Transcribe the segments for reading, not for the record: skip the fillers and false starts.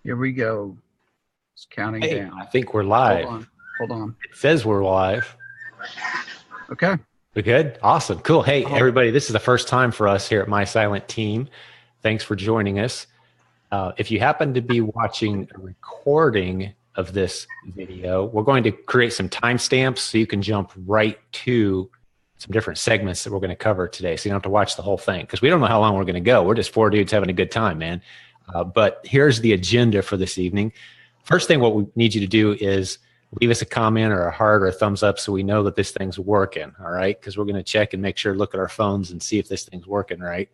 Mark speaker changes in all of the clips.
Speaker 1: Here we go. It's counting
Speaker 2: Hey,
Speaker 1: down.
Speaker 2: I think we're
Speaker 1: Hold
Speaker 2: live.
Speaker 1: on. Hold on.
Speaker 2: It says we're live.
Speaker 1: Okay.
Speaker 2: We good? Awesome. Cool. Hey,
Speaker 1: Hold-
Speaker 2: everybody, this is the first time for us here at My Silent Team. Thanks for joining us. If you happen to be watching a recording of this video, we're going to create some timestamps so you can jump right to some different segments that we're going to cover today. So you don't have to watch the whole thing because we don't know how long we're going to go. We're just four dudes having a good time, man. But here's the agenda for this evening. First thing, what we need you to do is leave us a comment or a heart or a thumbs up so we know that this thing's working, all right? Because we're going to check and make sure, look at our phones and see if this thing's working right.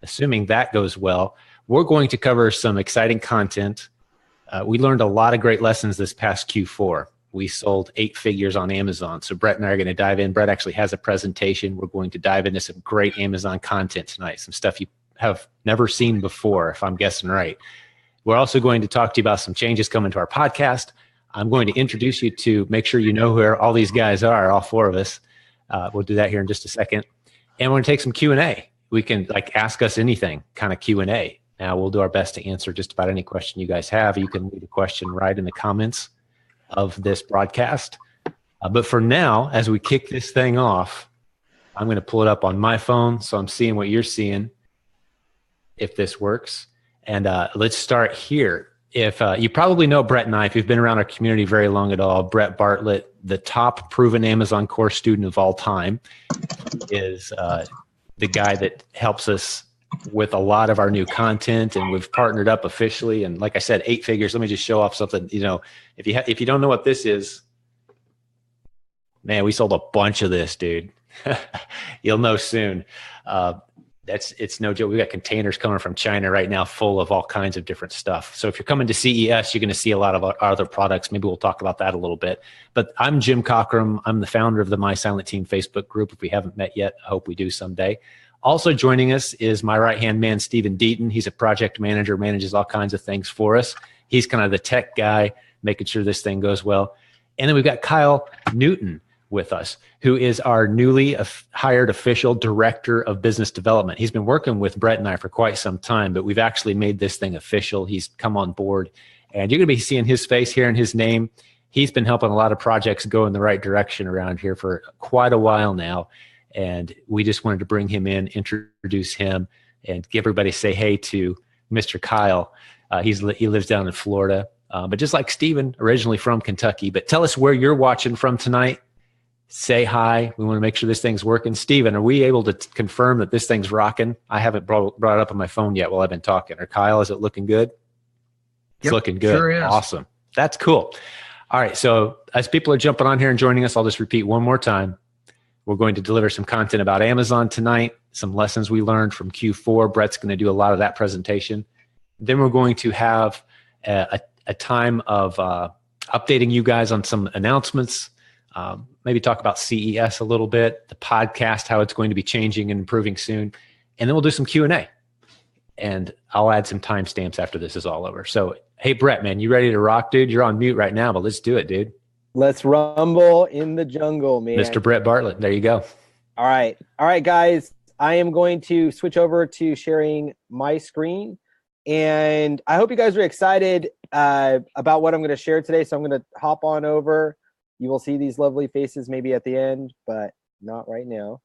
Speaker 2: Assuming that goes well, we're going to cover some exciting content. We learned a lot of great lessons this past Q4. We sold 8 figures on Amazon. So Brett and I are going to dive in. Brett actually has a presentation. We're going to dive into some great Amazon content tonight, some stuff you have never seen before, if I'm guessing right. We're also going to talk to you about some changes coming to our podcast. I'm going to introduce you to make sure you know who all these guys are, all 4 of us. We'll do that here in just a second. And we're going to take some Q&A. We can ask us anything kind of Q&A. Now we'll do our best to answer just about any question you guys have. You can leave a question right in the comments of this broadcast. But for now, as we kick this thing off, I'm going to pull it up on my phone so I'm seeing what you're seeing, if this works. And let's start here. If you probably know Brett and I, if you've been around our community very long at all, Brett Bartlett, the top proven Amazon course student of all time, is the guy that helps us with a lot of our new content, and we've partnered up officially. And like I said, 8 figures. Let me just show off something. You know, if you don't know what this is, man, we sold a bunch of this, dude. You'll know soon. It's no joke. We've got containers coming from China right now full of all kinds of different stuff. So if you're coming to CES, you're going to see a lot of our other products. Maybe we'll talk about that a little bit. But I'm Jim Cockrum. I'm the founder of the My Silent Team Facebook group. If we haven't met yet, I hope we do someday. Also joining us is my right-hand man, Stephen Deaton. He's a project manager, manages all kinds of things for us. He's kind of the tech guy, making sure this thing goes well. And then we've got Kyle Newton with us, who is our newly hired official director of business development. He's been working with Brett and I for quite some time, but we've actually made this thing official. He's come on board, and you're going to be seeing his face, hearing his name. He's been helping a lot of projects go in the right direction around here for quite a while now, and we just wanted to bring him in, introduce him, and give everybody say hey to Mr. Kyle. He lives down in Florida, but just like Stephen, originally from Kentucky. But tell us where you're watching from tonight. Say hi. We want to make sure this thing's working. Steven, are we able to confirm that this thing's rocking? I haven't brought it up on my phone yet while I've been talking. Or Kyle, is it looking good? It's looking good.
Speaker 1: Sure is.
Speaker 2: Awesome. That's cool. All right. So as people are jumping on here and joining us, I'll just repeat one more time. We're going to deliver some content about Amazon tonight, some lessons we learned from Q4. Brett's going to do a lot of that presentation. Then we're going to have a time of updating you guys on some announcements. Maybe talk about CES a little bit, the podcast, how it's going to be changing and improving soon. And then we'll do some Q&A. And I'll add some timestamps after this is all over. So, hey, Brett, man, you ready to rock, dude? You're on mute right now, but let's do it, dude.
Speaker 3: Let's rumble in the jungle, man.
Speaker 2: Mr. Brett Bartlett, there you go.
Speaker 3: All right, guys. I am going to switch over to sharing my screen. And I hope you guys are excited about what I'm going to share today. So I'm going to hop on over. You will see these lovely faces maybe at the end, but not right now.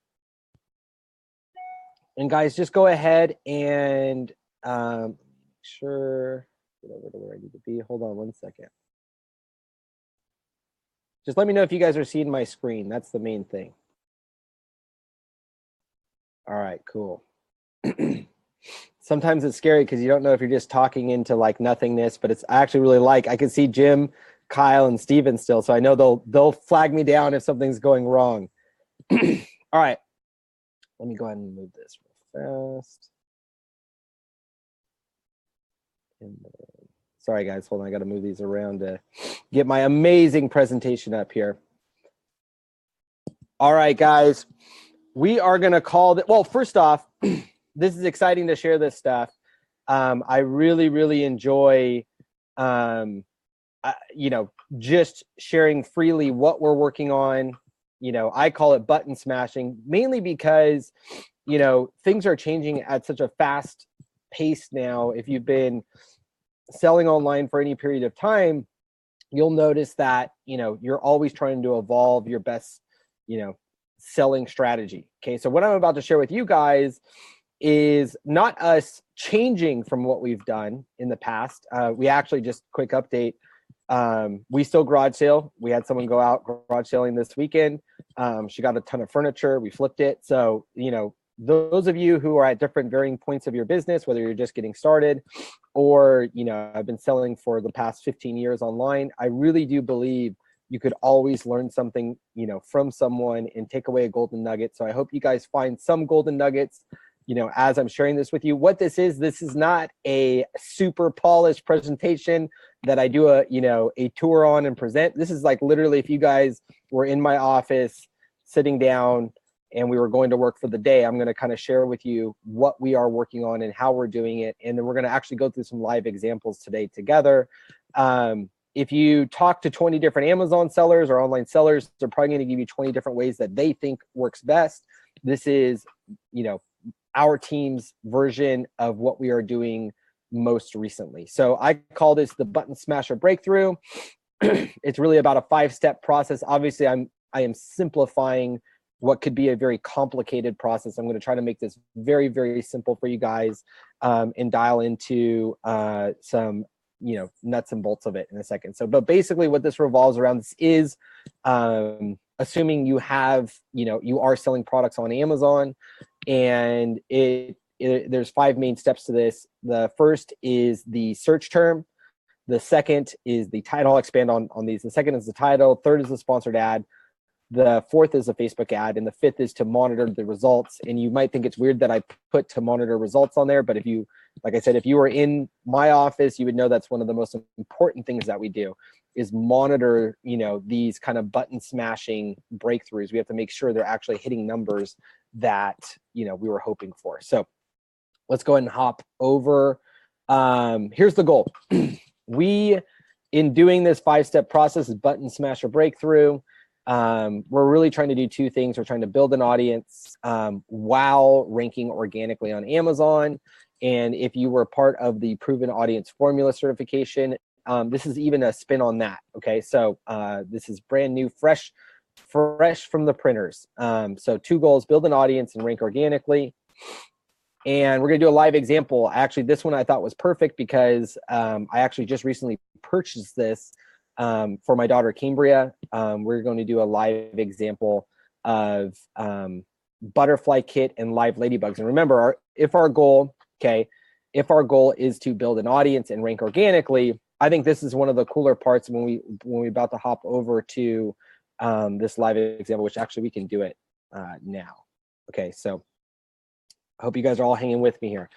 Speaker 3: And guys, just go ahead and make sure, get over to where I need to be. Hold on one second. Just let me know if you guys are seeing my screen. That's the main thing. All right, cool. Sometimes it's scary because you don't know if you're just talking into nothingness, but it's actually really I can see Jim, Kyle, and Steven still, so I know they'll flag me down if something's going wrong. All right, let me go ahead and move this real fast. Sorry guys, hold on, I got to move these around to get my amazing presentation up here. All right, guys, we are going to call it. Well, first off, this is exciting to share this stuff. I really enjoy just sharing freely what we're working on. I call it button smashing, mainly because, things are changing at such a fast pace now. If you've been selling online for any period of time, you'll notice that, you're always trying to evolve your best, selling strategy. Okay. So what I'm about to share with you guys is not us changing from what we've done in the past. We actually, just quick update, we still garage sale. We had someone go out garage selling this weekend. She got a ton of furniture. We flipped it. So, those of you who are at different varying points of your business, whether you're just getting started or, I've been selling for the past 15 years online, I really do believe you could always learn something, from someone and take away a golden nugget. So I hope you guys find some golden nuggets, as I'm sharing this with you. What this is not a super polished presentation that I do a tour on and present. This is like literally if you guys were in my office sitting down and we were going to work for the day, I'm going to kind of share with you what we are working on and how we're doing it. And then we're going to actually go through some live examples today together. If you talk to 20 different Amazon sellers or online sellers, they're probably going to give you 20 different ways that they think works best. This is, our team's version of what we are doing most recently. So I call this the button smasher breakthrough. It's really about a 5-step process. Obviously, I am simplifying what could be a very complicated process. I'm going to try to make this very, very simple for you guys, and dial into some, nuts and bolts of it in a second. So, but basically what this revolves around, this is assuming you have, you are selling products on Amazon, and there's 5 main steps to this. The first is the search term. The second is the title. I'll expand on these. The second is the title. Third is the sponsored ad. The fourth is a Facebook ad, and the fifth is to monitor the results. And you might think it's weird that I put to monitor results on there, but if you, like I said, if you were in my office, you would know that's one of the most important things that we do is monitor, these kind of button smashing breakthroughs. We have to make sure they're actually hitting numbers that, we were hoping for. So let's go ahead and hop over. Here's the goal. We, in doing this 5-step process, is button smasher breakthrough. We're really trying to do 2 things. We're trying to build an audience while ranking organically on Amazon. And if you were part of the Proven Audience Formula certification, this is even a spin on that. Okay, so this is brand new, fresh from the printers. So 2 goals: build an audience and rank organically. And we're going to do a live example. Actually, this one I thought was perfect because I actually just recently purchased this for my daughter Cambria. We're going to do a live example of butterfly kit and live ladybugs. And remember, if our goal is to build an audience and rank organically, I think this is one of the cooler parts when we about to hop over to this live example, which actually we can do it now. Okay, so I hope you guys are all hanging with me here.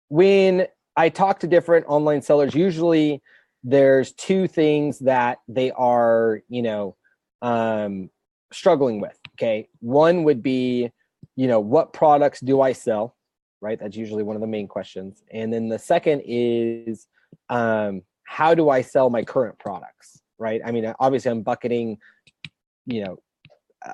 Speaker 3: When I talk to different online sellers, usually there's 2 things that they are, struggling with. Okay. One would be, what products do I sell? Right. That's usually one of the main questions. And then the second is, how do I sell my current products? Right. I mean, obviously I'm bucketing,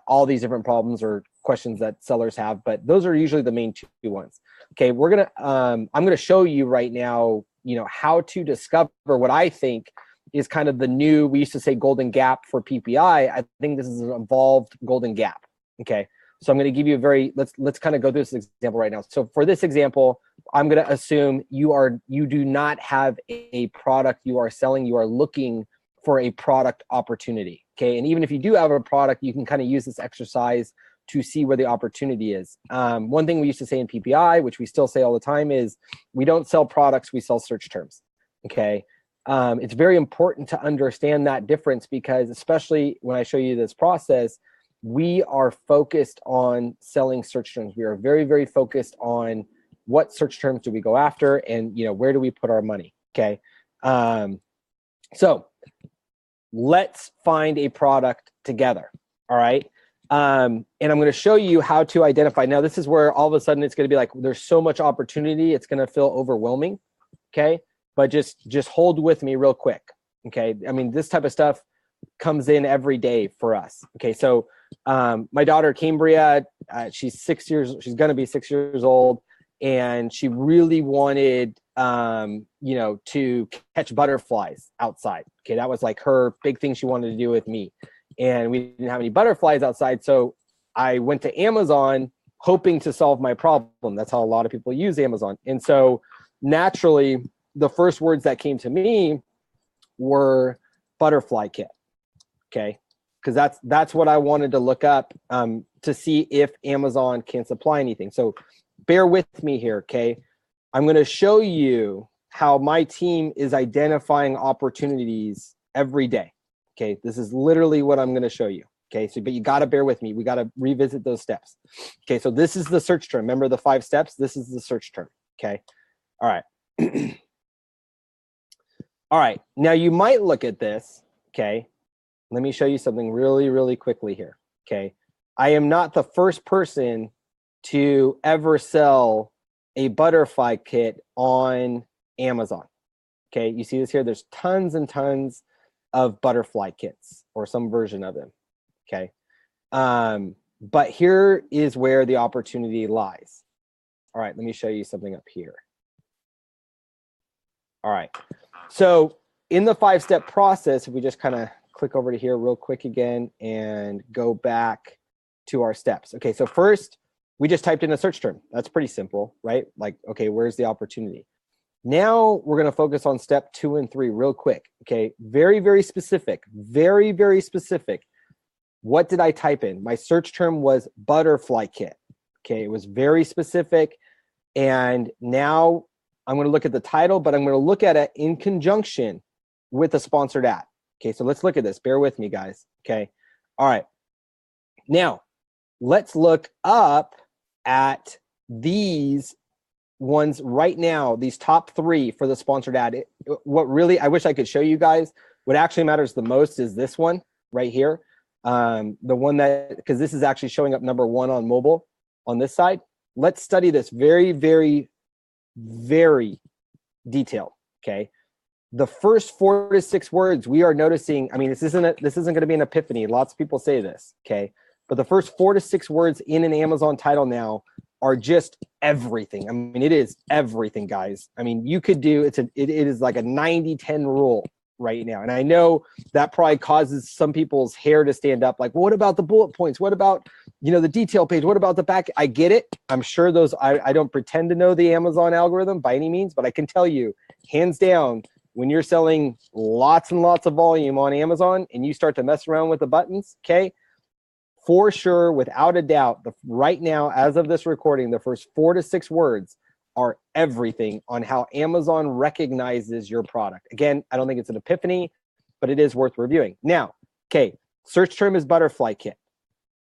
Speaker 3: all these different problems or questions that sellers have, but those are usually the main 2 ones. Okay. I'm going to show you right now, how to discover what I think is kind of the new, we used to say golden gap for PPI. I think this is an evolved golden gap. Okay. So I'm going to give you let's kind of go through this example right now. So for this example, I'm going to assume you do not have a product you are selling. You are looking for a product opportunity. Okay. And even if you do have a product, you can kind of use this exercise to see where the opportunity is. One thing we used to say in PPI, which we still say all the time, is we don't sell products, we sell search terms. Okay. It's very important to understand that difference because especially when I show you this process, we are focused on selling search terms. We are very, very focused on what search terms do we go after and, where do we put our money? Okay. So let's find a product together. All right. And I'm going to show you how to identify. Now, this is where all of a sudden it's going to be like, there's so much opportunity. It's going to feel overwhelming. Okay. But just hold with me real quick. Okay. I mean, this type of stuff comes in every day for us. Okay. So, my daughter Cambria, she's going to be 6 years old, and she really wanted, you know, to catch butterflies outside. Okay, that was like her big thing she wanted to do with me. And we didn't have any butterflies outside, so I went to Amazon hoping to solve my problem. That's how a lot of people use Amazon. And so naturally, the first words that came to me were butterfly kit. Okay, because that's what I wanted to look up to see if Amazon can supply anything. So bear with me here, okay? I'm going to show you how my team is identifying opportunities every day. Okay, this is literally what I'm going to show you. Okay, so but you got to bear with me. We got to revisit those steps. Okay, so this is the search term. Remember the 5 steps? This is the search term. Okay, all right. All right, now you might look at this. Okay, let me show you something really, really quickly here. Okay, I am not the first person to ever sell a butterfly kit on Amazon. Okay, you see this here? There's tons and tons of butterfly kits or some version of them. Okay, but here is where the opportunity lies. All right, let me show you something up here. All right, so in the 5-step process, if we just kind of click over to here real quick again and go back to our steps. Okay, so first we just typed in a search term. That's pretty simple, right? Like, okay, where's the opportunity? Now we're going to focus on step 2 and 3 real quick. Okay, very, very specific, very, very specific. What did I type in? My search term was butterfly kit. Okay, it was very specific. And now I'm going to look at the title, but I'm going to look at it in conjunction with a sponsored ad. Okay, so let's look at this. Bear with me, guys. Okay, all right. Now, let's look up at these ones right now, these top 3 for the sponsored ad. What really, I wish I could show you guys, what actually matters the most is this one right here. The one that, because this is actually showing up number 1 on mobile on this side. Let's study this very, very, very detailed, okay? The first 4 to 6 words we are noticing, I mean, this isn't going to be an epiphany. Lots of people say this, okay? But the first 4 to 6 words in an Amazon title now are just everything. I mean, it is everything, guys. I mean, you could do, it is like a 90-10 rule right now. And I know that probably causes some people's hair to stand up. Like, well, what about the bullet points? What about, you know, the detail page? What about the back? I get it. I'm sure those, I don't pretend to know the Amazon algorithm by any means, but I can tell you, hands down, when you're selling lots and lots of volume on Amazon and you start to mess around with the buttons, okay, for sure, without a doubt, right now, as of this recording, the first 4 to 6 words are everything on how Amazon recognizes your product. Again, I don't think it's an epiphany, but it is worth reviewing. Now, okay, search term is butterfly kit.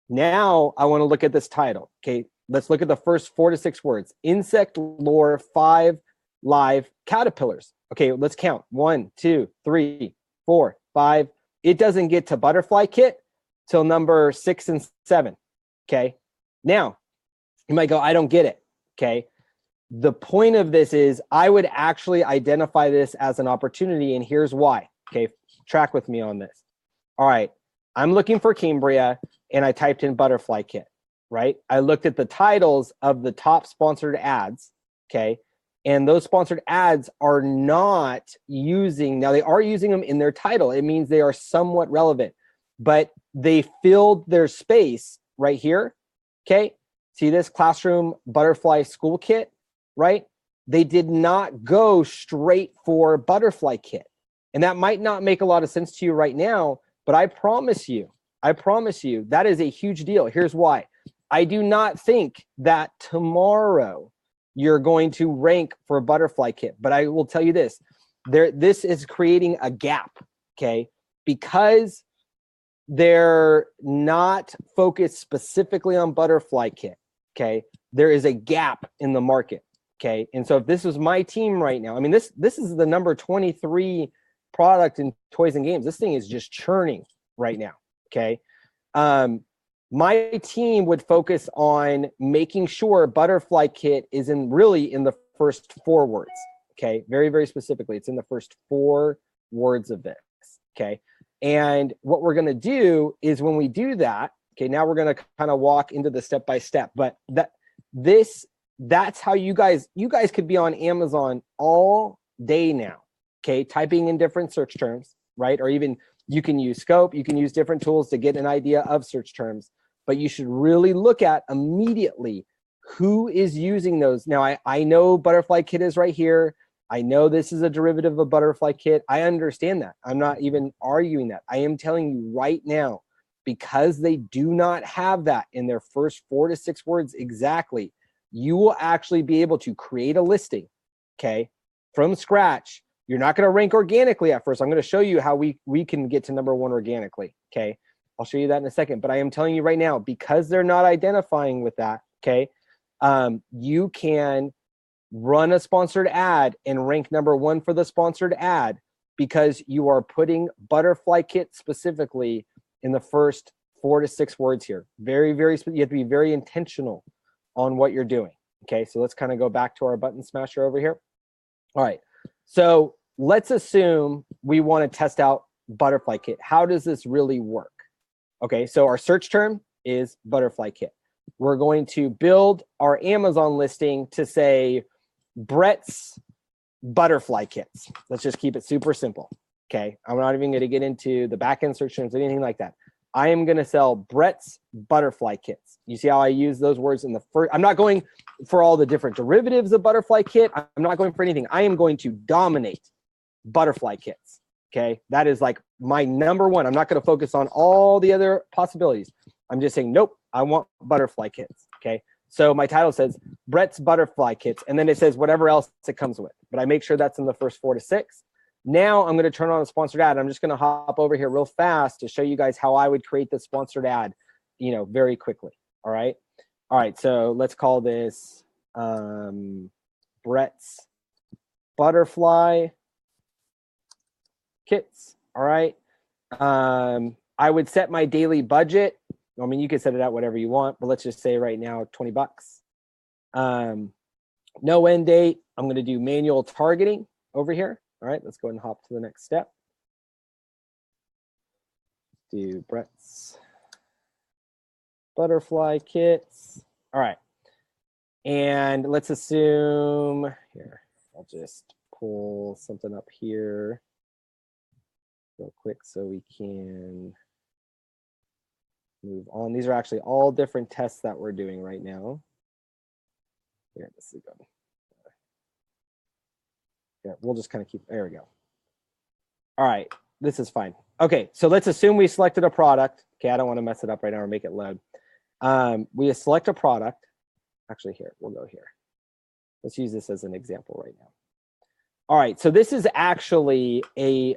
Speaker 3: Now I want to look at this title. Okay, let's look at the first 4 to 6 words. Insect lore 5 live caterpillars. Okay, let's count. 1, 2, 3, 4, 5. It doesn't get to butterfly kit till number 6 and 7. Okay, now you might go, I don't get it. Okay, the point of this is I would actually identify this as an opportunity, and here's why. Okay, track with me on this. All right, I'm looking for Cambria and I typed in butterfly kit, right? I looked at the titles of the top sponsored ads, okay? And those sponsored ads are not using, now they are using them in their title. It means they are somewhat relevant, but they filled their space right here, okay? See this classroom butterfly school kit, right? They did not go straight for butterfly kit. And that might not make a lot of sense to you right now, but I promise you, that is a huge deal. Here's why. I do not think that tomorrow you're going to rank for a butterfly kit, but I will tell you this, this is creating a gap, okay? Because they're not focused specifically on butterfly kit, okay? There is a gap in the market, okay? And so if this was my team right now, I mean, this is the number 23 product in toys and games. This thing is just churning right now, okay? My team would focus on making sure butterfly kit is really in the first 4 words, okay? Very, very specifically, it's in the first 4 words of this, okay? And what we're gonna do is when we do that, okay, now we're gonna kind of walk into the step-by-step, but this that's how you guys could be on Amazon all day now. Okay, typing in different search terms, right? Or even you can use Scope, you can use different tools to get an idea of search terms, but you should really look at immediately who is using those. Now, I know Butterfly Kit is right here. I know this is a derivative of Butterfly Kit. I understand that. I'm not even arguing that. I am telling you right now, because they do not have that in their first 4 to 6 words exactly, you will actually be able to create a listing, okay, from scratch. You're not going to rank organically at first. I'm going to show you how we can get to number 1 organically, okay? I'll show you that in a second. But I am telling you right now, because they're not identifying with that, okay, you can run a sponsored ad and rank number 1 for the sponsored ad because you are putting Butterfly Kit specifically in the first 4 to 6 words here. Very, very, you have to be very intentional on what you're doing. Okay, so let's kind of go back to our button smasher over here. All right, so let's assume we want to test out Butterfly Kit. How does this really work? Okay, so our search term is Butterfly Kit. We're going to build our Amazon listing to say Brett's Butterfly Kits. Let's just keep it super simple. Okay, I'm not even going to get into the backend search terms, anything like that. I am going to sell Brett's Butterfly Kits. You see how I use those words in the first? I'm not going for all the different derivatives of Butterfly Kit. I'm not going for anything. I am going to dominate Butterfly Kits. Okay, that is like my number 1. I'm not going to focus on all the other possibilities. I'm just saying, nope, I want Butterfly Kits. Okay, so my title says Brett's Butterfly Kits, and then it says whatever else it comes with. But I make sure that's in the first 4 to 6. Now I'm going to turn on a sponsored ad. I'm just going to hop over here real fast to show you guys how I would create the sponsored ad, very quickly. All right. All right. So let's call this Brett's Butterfly Kits. All right. I would set my daily budget. I mean, you can set it out whatever you want, but let's just say right now, $20. No end date. I'm going to do manual targeting over here. All right, let's go ahead and hop to the next step. Do Brett's Butterfly Kits. All right. And let's assume here, I'll just pull something up here real quick so we can move on. These are actually all different tests that we're doing right now. Here, this is good. Yeah, we'll just kind of keep, there we go. All right, this is fine. Okay, so let's assume we selected a product. Okay, I don't want to mess it up right now or make it load. We select a product. Actually, here, we'll go here. Let's use this as an example right now. All right, so this is actually a,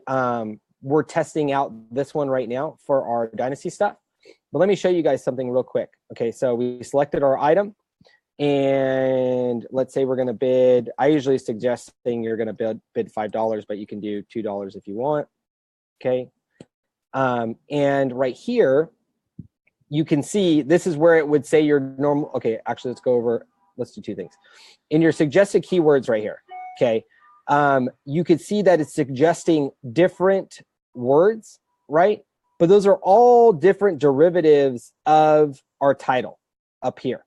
Speaker 3: we're testing out this one right now for our Dynasty stuff. But let me show you guys something real quick. Okay, so we selected our item. And let's say we're going to bid. I usually suggest saying you're going to bid $5, but you can do $2 if you want. Okay. And right here, you can see this is where it would say your normal. Okay, actually, let's go over. Let's do 2 things. In your suggested keywords right here. Okay. You could see that it's suggesting different words, right? But those are all different derivatives of our title up here.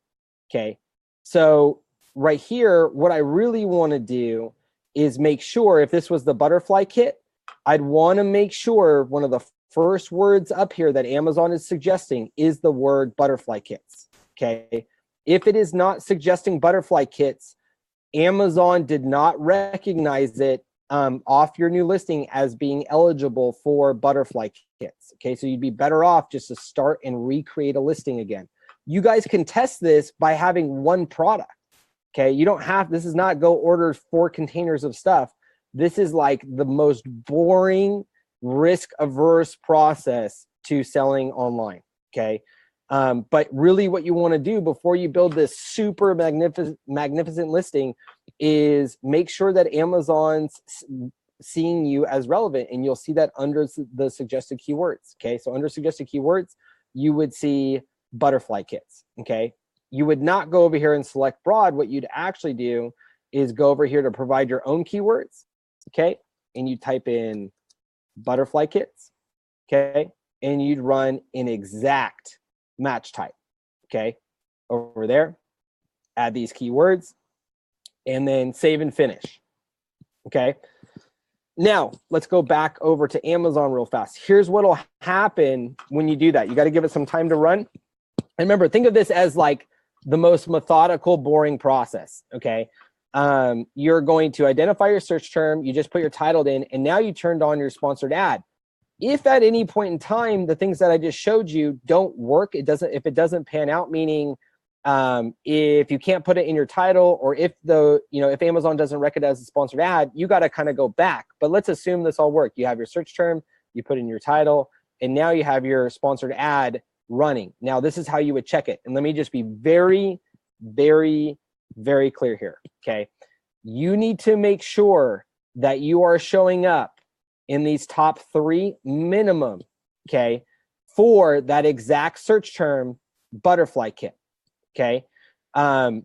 Speaker 3: Okay. So right here, what I really want to do is make sure if this was the Butterfly Kit, I'd want to make sure one of the first words up here that Amazon is suggesting is the word Butterfly Kits. Okay. If it is not suggesting Butterfly Kits, Amazon did not recognize it off your new listing as being eligible for Butterfly Kits. Okay. So you'd be better off just to start and recreate a listing again. You guys can test this by having 1 product. Okay, you don't have, this is not go order 4 containers of stuff. This is like the most boring, risk-averse process to selling online. Okay, but really what you want to do before you build this super magnificent listing is make sure that Amazon's seeing you as relevant, and you'll see that under the suggested keywords. Okay, so under suggested keywords, you would see Butterfly Kits. Okay, you would not go over here and select broad. What you'd actually do is go over here to provide your own keywords. Okay, and you type in Butterfly Kits. Okay, and you'd run an exact match type. Okay, over there, add these keywords, and then save and finish. Okay. Now let's go back over to Amazon real fast. Here's what'll happen when you do that. You got to give it some time to run. And remember, think of this as like the most methodical, boring process. Okay. You're going to identify your search term. You just put your title in, and now you turned on your sponsored ad. If at any point in time, the things that I just showed you don't work, if it doesn't pan out, meaning if you can't put it in your title, or if if Amazon doesn't recognize the sponsored ad, you got to kind of go back. But let's assume this all worked. You have your search term, you put in your title, and now you have your sponsored ad running. Now this is how you would check it. And let me just be very, very, very clear here. Okay. You need to make sure that you are showing up in these top 3 minimum, okay, for that exact search term, butterfly kit. Okay.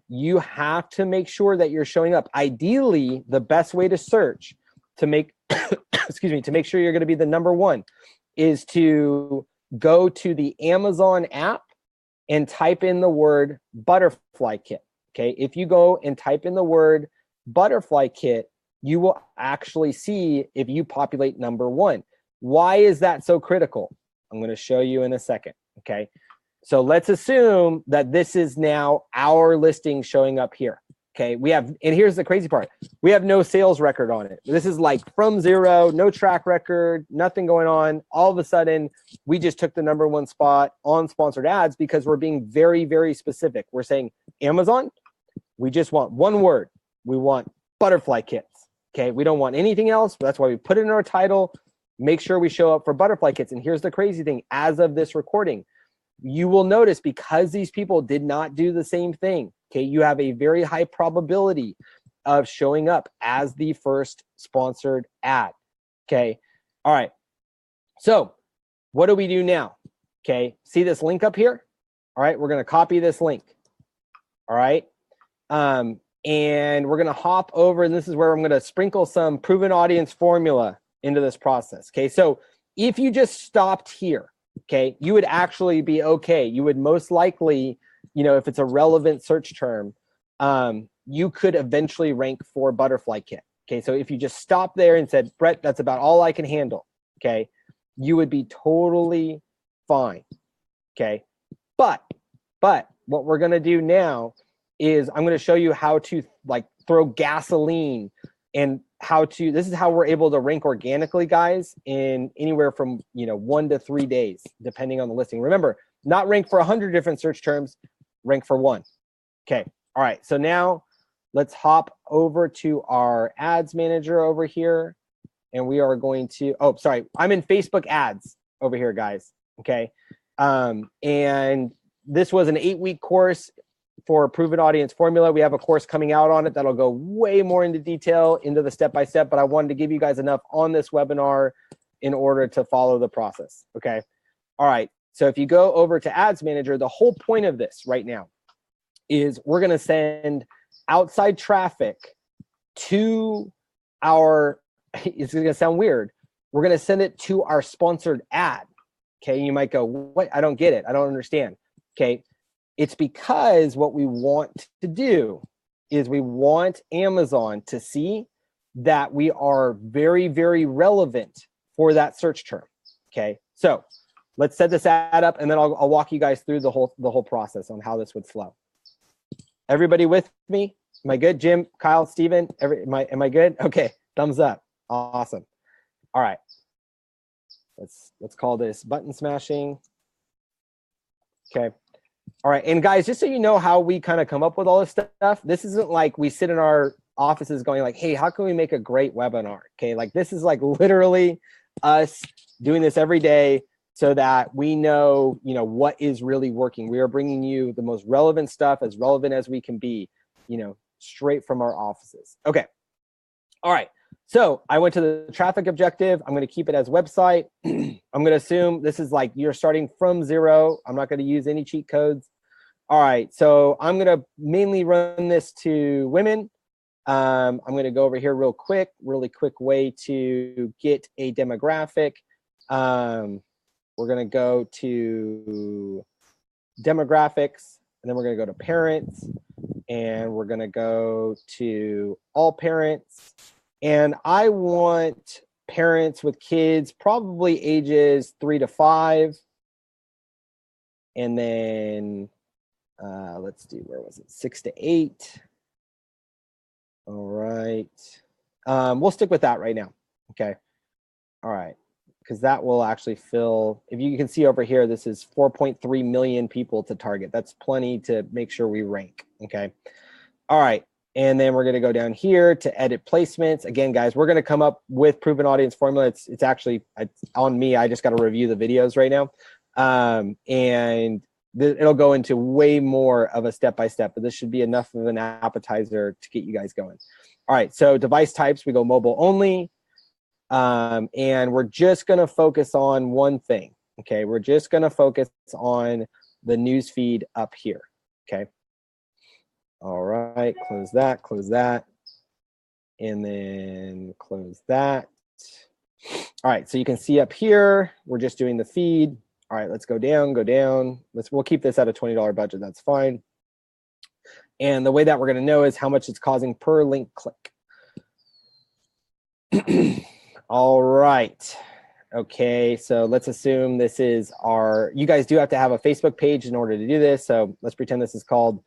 Speaker 3: You have to make sure that you're showing up. Ideally, the best way to search to make, excuse me, to make sure you're going to be the number 1 is to go to the Amazon app and type in the word butterfly kit. Okay. If you go and type in the word butterfly kit, you will actually see if you populate number 1. Why is that so critical? I'm going to show you in a second. Okay. So let's assume that this is now our listing showing up here. Okay. And here's the crazy part. We have no sales record on it. This is like from zero, no track record, nothing going on. All of a sudden, we just took the number 1 spot on sponsored ads because we're being very, very specific. We're saying, Amazon, we just want one word. We want butterfly kits. Okay. We don't want anything else. That's why we put it in our title. Make sure we show up for butterfly kits. And here's the crazy thing. As of this recording, you will notice, because these people did not do the same thing, okay, you have a very high probability of showing up as the first sponsored ad. Okay. All right. So what do we do now? Okay. See this link up here? All right. We're going to copy this link. All right. And we're going to hop over, and this is where I'm going to sprinkle some proven audience formula into this process. Okay. So if you just stopped here, okay, you would actually be okay. You would most likely, if it's a relevant search term, you could eventually rank for butterfly kit. Okay. So if you just stop there and said, Brett, that's about all I can handle. Okay. You would be totally fine. Okay. But what we're going to do now is I'm going to show you how to like throw gasoline and this is how we're able to rank organically, guys, in anywhere from 1 to 3 days, depending on the listing. Remember, not rank for 100 different search terms, rank for 1. Okay. All right. So now let's hop over to our ads manager over here. And we are going to, I'm in Facebook ads over here, guys. Okay. And this was an 8-week course for proven audience formula. We have a course coming out on it that'll go way more into detail into the step-by-step, but I wanted to give you guys enough on this webinar in order to follow the process. Okay. All right. So if you go over to Ads Manager, the whole point of this right now is we're going to send outside traffic to it's going to sound weird. We're going to send it to our sponsored ad. Okay. You might go, what? I don't get it. I don't understand. Okay. It's because what we want to do is we want Amazon to see that we are very, very relevant for that search term. Okay. So let's set this ad up, and then I'll walk you guys through the whole process on how this would flow. Everybody with me? Am I good? Jim, Kyle, Steven, am I good? Okay. Thumbs up. Awesome. All right. Let's call this button smashing. Okay. All right. And guys, just so you know how we kind of come up with all this stuff, this isn't like we sit in our offices going like, hey, how can we make a great webinar? Okay. Like this is like literally us doing this every day so that we know, what is really working. We are bringing you the most relevant stuff, as relevant as we can be, straight from our offices. Okay. All right. So I went to the traffic objective. I'm going to keep it as website. I'm going to assume this is like you're starting from 0. I'm not going to use any cheat codes. All right. So I'm going to mainly run this to women. I'm going to go over here really quick way to get a demographic. We're going to go to demographics, and then we're going to go to parents. and we're going to go to all parents. And I want parents with kids probably ages 3 to 5. And then let's do, where was it? 6 to 8. All right. We'll stick with that right now. Okay. All right. Because that will actually fill, if you can see over here, this is 4.3 million people to target. That's plenty to make sure we rank. Okay. All right. And then we're going to go down here to edit placements. Again, guys, we're going to come up with proven audience formula. It's actually on me. I just got to review the videos right now. And it'll go into way more of a step-by-step, but this should be enough of an appetizer to get you guys going. All right. So device types, we go mobile only. And we're just going to focus on one thing. Okay. We're just going to focus on the news feed up here. Okay. All right, close that, and then close that. All right, so you can see up here, we're just doing the feed. All right, let's go down. We'll keep this at a $20 budget, that's fine. And the way that we're gonna know is how much it's causing per link click. All right, okay, so let's assume this is you guys do have to have a Facebook page in order to do this, so let's pretend this is called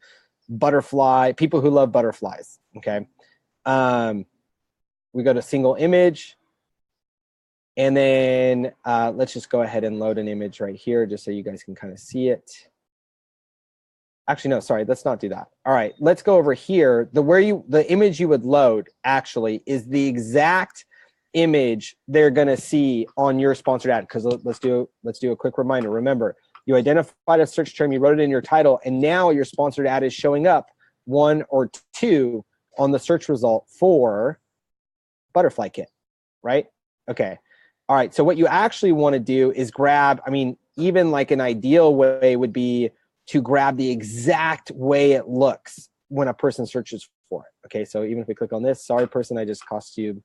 Speaker 3: butterfly, people who love butterflies. Okay. We go to single image, and then let's just go ahead and load an image right here just so you guys can kind of see it. Actually, no, sorry, let's not do that. All right, let's go over here. The image you would load actually is the exact image they're gonna see on your sponsored ad. Because let's do a quick reminder. Remember, you identified a search term, you wrote it in your title, and now your sponsored ad is showing up 1 or 2 on the search result for butterfly kit, right? Okay. All right. So what you actually want to do is grab, even like an ideal way would be to grab the exact way it looks when a person searches for it. Okay. So even if we click on this, sorry person, I just cost you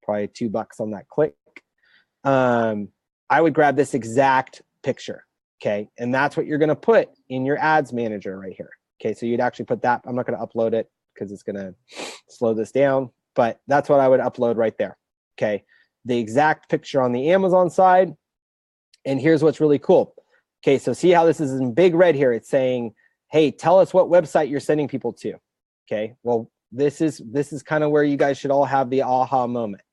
Speaker 3: probably $2 on that click. I would grab this exact picture. Okay, and that's what you're going to put in your ads manager right here. Okay, so you'd actually put that. I'm not going to upload it because it's going to slow this down, but that's what I would upload right there. Okay, the exact picture on the Amazon side. And here's what's really cool. Okay, so see how this is in big red here. It's saying, hey, tell us what website you're sending people to. Okay, well, this is kind of where you guys should all have the aha moment.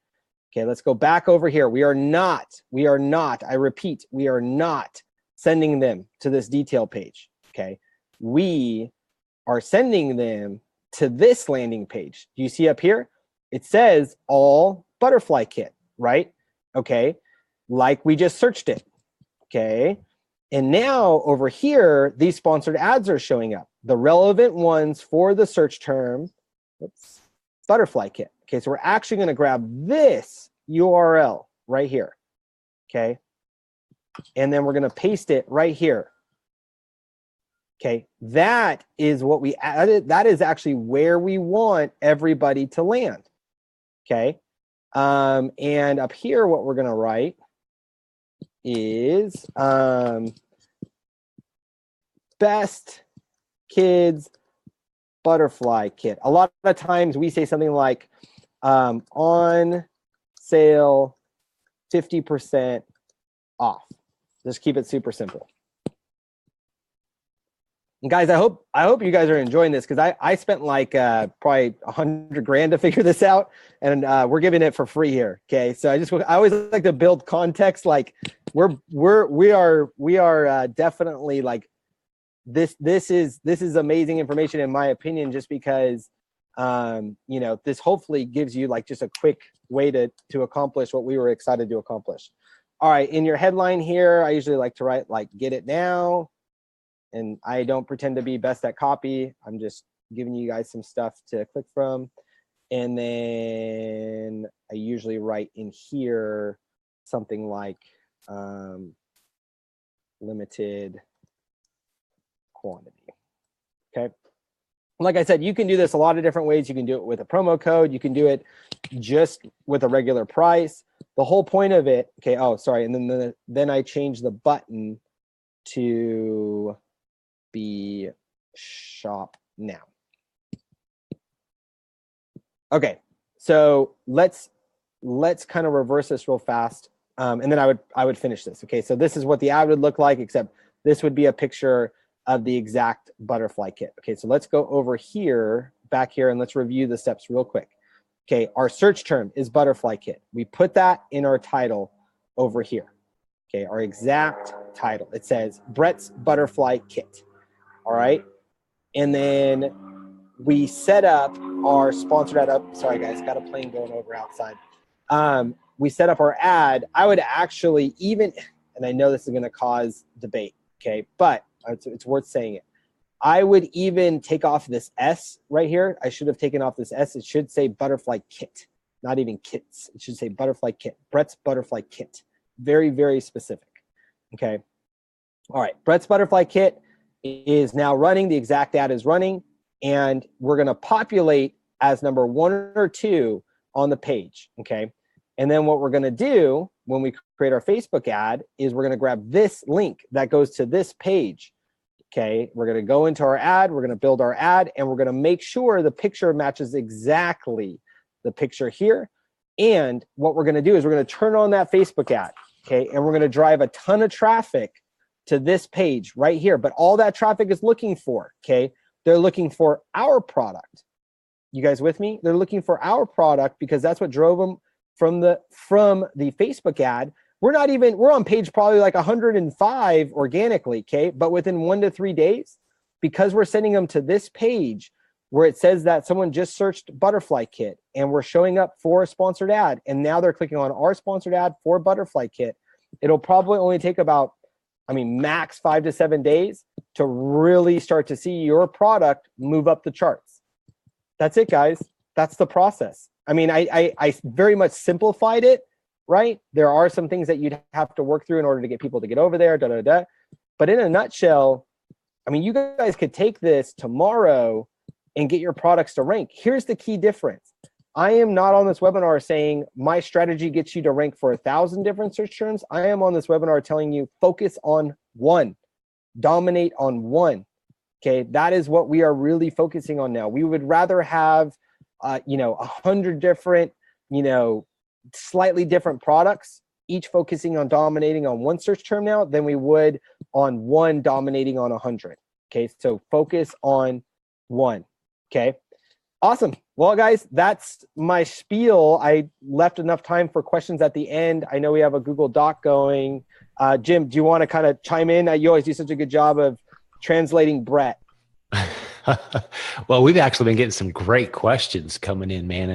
Speaker 3: Okay, let's go back over here. We are not, I repeat, we are not sending them to this detail page. Okay, we are sending them to this landing page. Do you see up here? It says all butterfly kit, right? Okay, like we just searched it. Okay, and now over here, these sponsored ads are showing up. The relevant ones for the search term, butterfly kit. Okay, so we're actually going to grab this URL right here. Okay. And then we're going to paste it right here. Okay, that is what we added. That is actually where we want everybody to land. Okay, and up here, what we're going to write is best kids butterfly kit. A lot of times we say something like on sale 50% off. Just keep it super simple. And guys, I hope you guys are enjoying this because I spent like probably $100,000 to figure this out, and we're giving it for free here. Okay, so I always like to build context. Like we are definitely like this is amazing information in my opinion, just because you know, this hopefully gives you like just a quick way to accomplish what we were excited to accomplish. All right, in your headline here, I usually like to write like get it now. And I don't pretend to be best at copy. I'm just giving you guys some stuff to click from. And then I usually write in here something like limited quantity. Okay. Like I said, you can do this a lot of different ways. You can do it with a promo code. You can do it just with a regular price. The whole point of it, okay, oh, sorry. And then I change the button to be shop now. Okay, so let's kind of reverse this real fast, and then I would finish this. Okay, so this is what the ad would look like, except this would be a picture of the exact butterfly kit. Okay, so let's go over here, back here, and let's review the steps real quick. Okay, our search term is butterfly kit. We put that in our title over here. Okay, our exact title. It says Brett's Butterfly Kit. All right, and then we set up our sponsored ad up. Sorry guys, got a plane going over outside. We set up our ad. I would actually even, and I know this is going to cause debate, okay, but it's worth saying it. I would even take off this S right here. I should have taken off this S. It should say Butterfly Kit, not even kits. It should say Butterfly Kit, Brett's Butterfly Kit. Very, very specific, okay? All right, Brett's Butterfly Kit is now running. The exact ad is running. And we're going to populate as number 1 or 2 on the page, okay? And then what we're going to do when we create our Facebook ad is we're going to grab this link that goes to this page, okay? We're going to go into our ad, we're going to build our ad, and we're going to make sure the picture matches exactly the picture here. And what we're going to do is we're going to turn on that Facebook ad, okay? And we're going to drive a ton of traffic to this page right here. But all that traffic is looking for, okay? They're looking for our product. You guys with me? They're looking for our product because that's what drove them from the Facebook ad. We're on page probably like 105 organically, okay? But within 1 to 3 days, because we're sending them to this page where it says that someone just searched Butterfly Kit and we're showing up for a sponsored ad, and now they're clicking on our sponsored ad for Butterfly Kit, it'll probably only take about, max 5 to 7 days to really start to see your product move up the charts. That's it, guys. That's the process. I very much simplified it, right? There are some things that you'd have to work through in order to get people to get over there, But in a nutshell, you guys could take this tomorrow and get your products to rank. Here's the key difference. I am not on this webinar saying my strategy gets you to rank for 1,000 different search terms. I am on this webinar telling you focus on one, dominate on one. Okay, that is what we are really focusing on now. We would rather have, 100 different, slightly different products, each focusing on dominating on one search term now than we would on one dominating on 100. Okay, so focus on one. Okay. Awesome. Well, guys, that's my spiel. I left enough time for questions at the end. I know we have a Google Doc going. Jim, do you want to kind of chime in? You always do such a good job of translating Brett.
Speaker 2: Well, we've actually been getting some great questions coming in, man.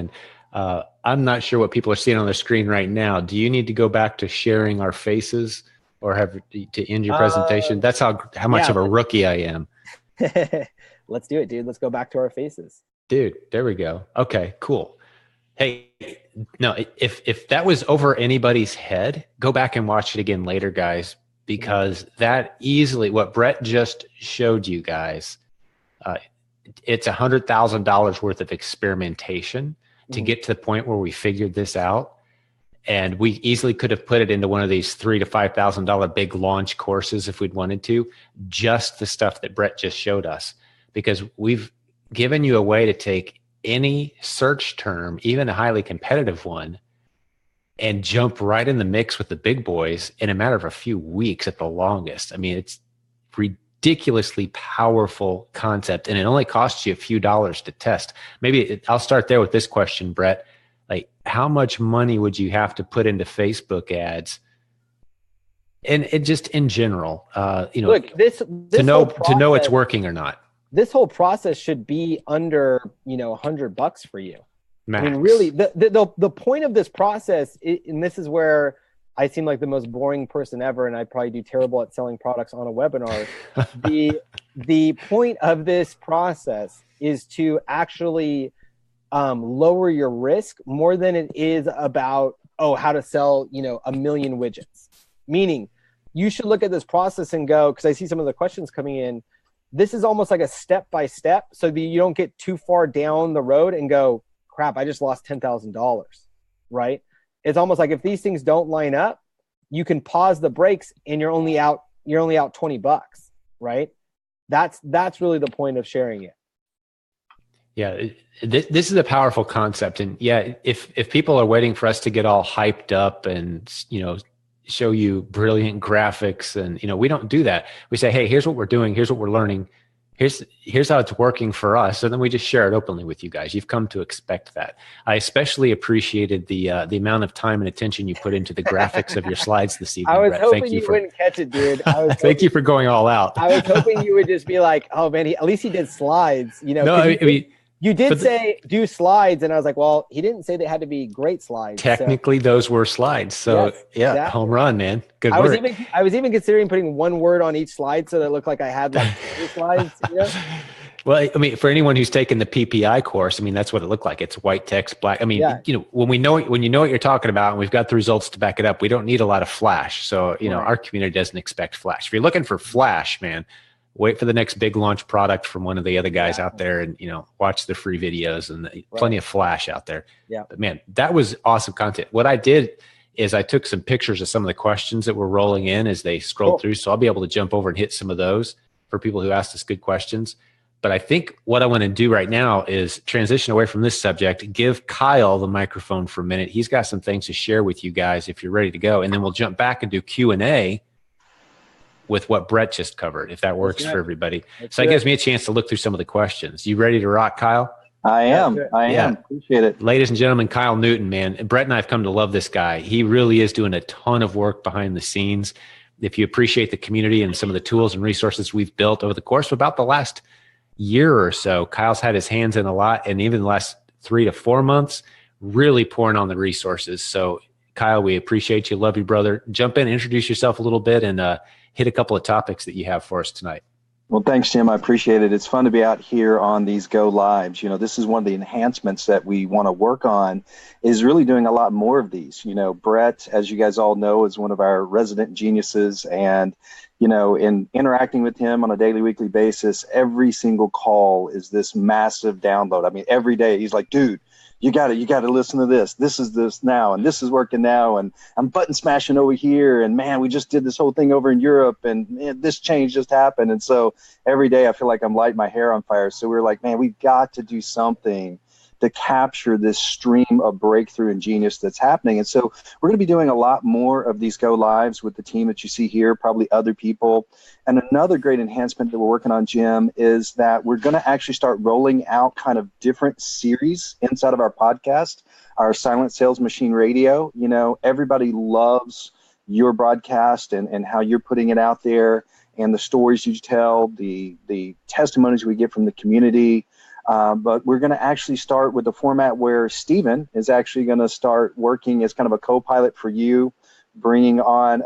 Speaker 2: And I'm not sure what people are seeing on the screen right now. Do you need to go back to sharing our faces or have to end your presentation? That's how much of a rookie I am.
Speaker 3: Let's do it, dude. Let's go back to our faces.
Speaker 2: Dude, there we go. Okay, cool. Hey, no, if that was over anybody's head, go back and watch it again later, guys, because that easily, what Brett just showed you guys, it's $100,000 worth of experimentation to get to the point where we figured this out. And we easily could have put it into one of these $3,000 to $5,000 big launch courses if we'd wanted to, just the stuff that Brett just showed us, because we've given you a way to take any search term, even a highly competitive one, and jump right in the mix with the big boys in a matter of a few weeks at the longest. It's ridiculously powerful concept, and it only costs you a few dollars to test. Maybe I'll start there with this question, Brett. Like, how much money would you have to put into Facebook ads? And it just in general,
Speaker 3: look, this
Speaker 2: to know it's working or not.
Speaker 3: This whole process should be under, $100 for you.
Speaker 2: Max.
Speaker 3: Really, the point of this process, and this is where I seem like the most boring person ever, and I probably do terrible at selling products on a webinar. The point of this process is to actually lower your risk more than it is about, how to sell, 1 million widgets. Meaning, you should look at this process and go, because I see some of the questions coming in, this is almost like a step-by-step so that you don't get too far down the road and go, crap, I just lost $10,000, right? It's almost like if these things don't line up, you can pause the brakes and you're only out $20, right? That's really the point of sharing it.
Speaker 2: Yeah, this is a powerful concept, and yeah, if people are waiting for us to get all hyped up and show you brilliant graphics, and we don't do that. We say, hey, here's what we're doing, here's what we're learning, here's how it's working for us, and then we just share it openly with you guys. You've come to expect that. I especially appreciated the amount of time and attention you put into the graphics of your slides this evening.
Speaker 3: I was
Speaker 2: Brett.
Speaker 3: hoping you wouldn't catch it, dude.
Speaker 2: Thank you for going all out.
Speaker 3: I was hoping you would just be like, oh man, at least he did slides.
Speaker 2: No, I mean.
Speaker 3: You did say do slides, and I was like, well, he didn't say they had to be great slides.
Speaker 2: Technically, those were slides. So
Speaker 3: yes,
Speaker 2: yeah,
Speaker 3: exactly.
Speaker 2: Home run, man. Good work.
Speaker 3: I was even considering putting one word on each slide so that it looked like I had like 2 slides.
Speaker 2: Well, I mean, for anyone who's taken the PPI course, I mean, that's what it looked like. It's white text, black. I mean, when you know what you're talking about, and we've got the results to back it up, we don't need a lot of flash. So, our community doesn't expect flash. If you're looking for flash, man, wait for the next big launch product from one of the other guys out there, and watch the free videos and plenty of flash out there.
Speaker 3: Yeah.
Speaker 2: But man, that was awesome content. What I did is I took some pictures of some of the questions that were rolling in as they scrolled through. So I'll be able to jump over and hit some of those for people who asked us good questions. But I think what I want to do right now is transition away from this subject, give Kyle the microphone for a minute. He's got some things to share with you guys if you're ready to go. And then we'll jump back and do Q&A with what Brett just covered, if that works for everybody. So that gives me a chance to look through some of the questions. You ready to rock, Kyle?
Speaker 4: I am. Appreciate it.
Speaker 2: Ladies and gentlemen, Kyle Newton, man. And Brett and I have come to love this guy. He really is doing a ton of work behind the scenes. If you appreciate the community and some of the tools and resources we've built over the course of about the last year or so, Kyle's had his hands in a lot, and even the last 3 to 4 months, really pouring on the resources. So Kyle, we appreciate you. Love you, brother. Jump in, introduce yourself a little bit, and hit a couple of topics that you have for us tonight.
Speaker 4: Well, thanks, Jim. I appreciate it. It's fun to be out here on these Go Lives. This is one of the enhancements that we want to work on, is really doing a lot more of these. Brett, as you guys all know, is one of our resident geniuses, and in interacting with him on a daily, weekly basis, every single call is this massive download. I mean, every day he's like, dude, you got to listen to this. This is this now, and this is working now, and I'm button smashing over here, and man, we just did this whole thing over in Europe, and man, this change just happened. And so every day I feel like I'm lighting my hair on fire. So we're like, man, we've got to do something to capture this stream of breakthrough and genius that's happening. And so we're going to be doing a lot more of these Go Lives with the team that you see here, probably other people. And another great enhancement that we're working on, Jim, is that we're going to actually start rolling out kind of different series inside of our podcast, our Silent Sales Machine Radio. Everybody loves your broadcast and how you're putting it out there, and the stories you tell, the testimonies we get from the community. But we're going to actually start with the format where Steven is actually going to start working as kind of a co-pilot for you, bringing on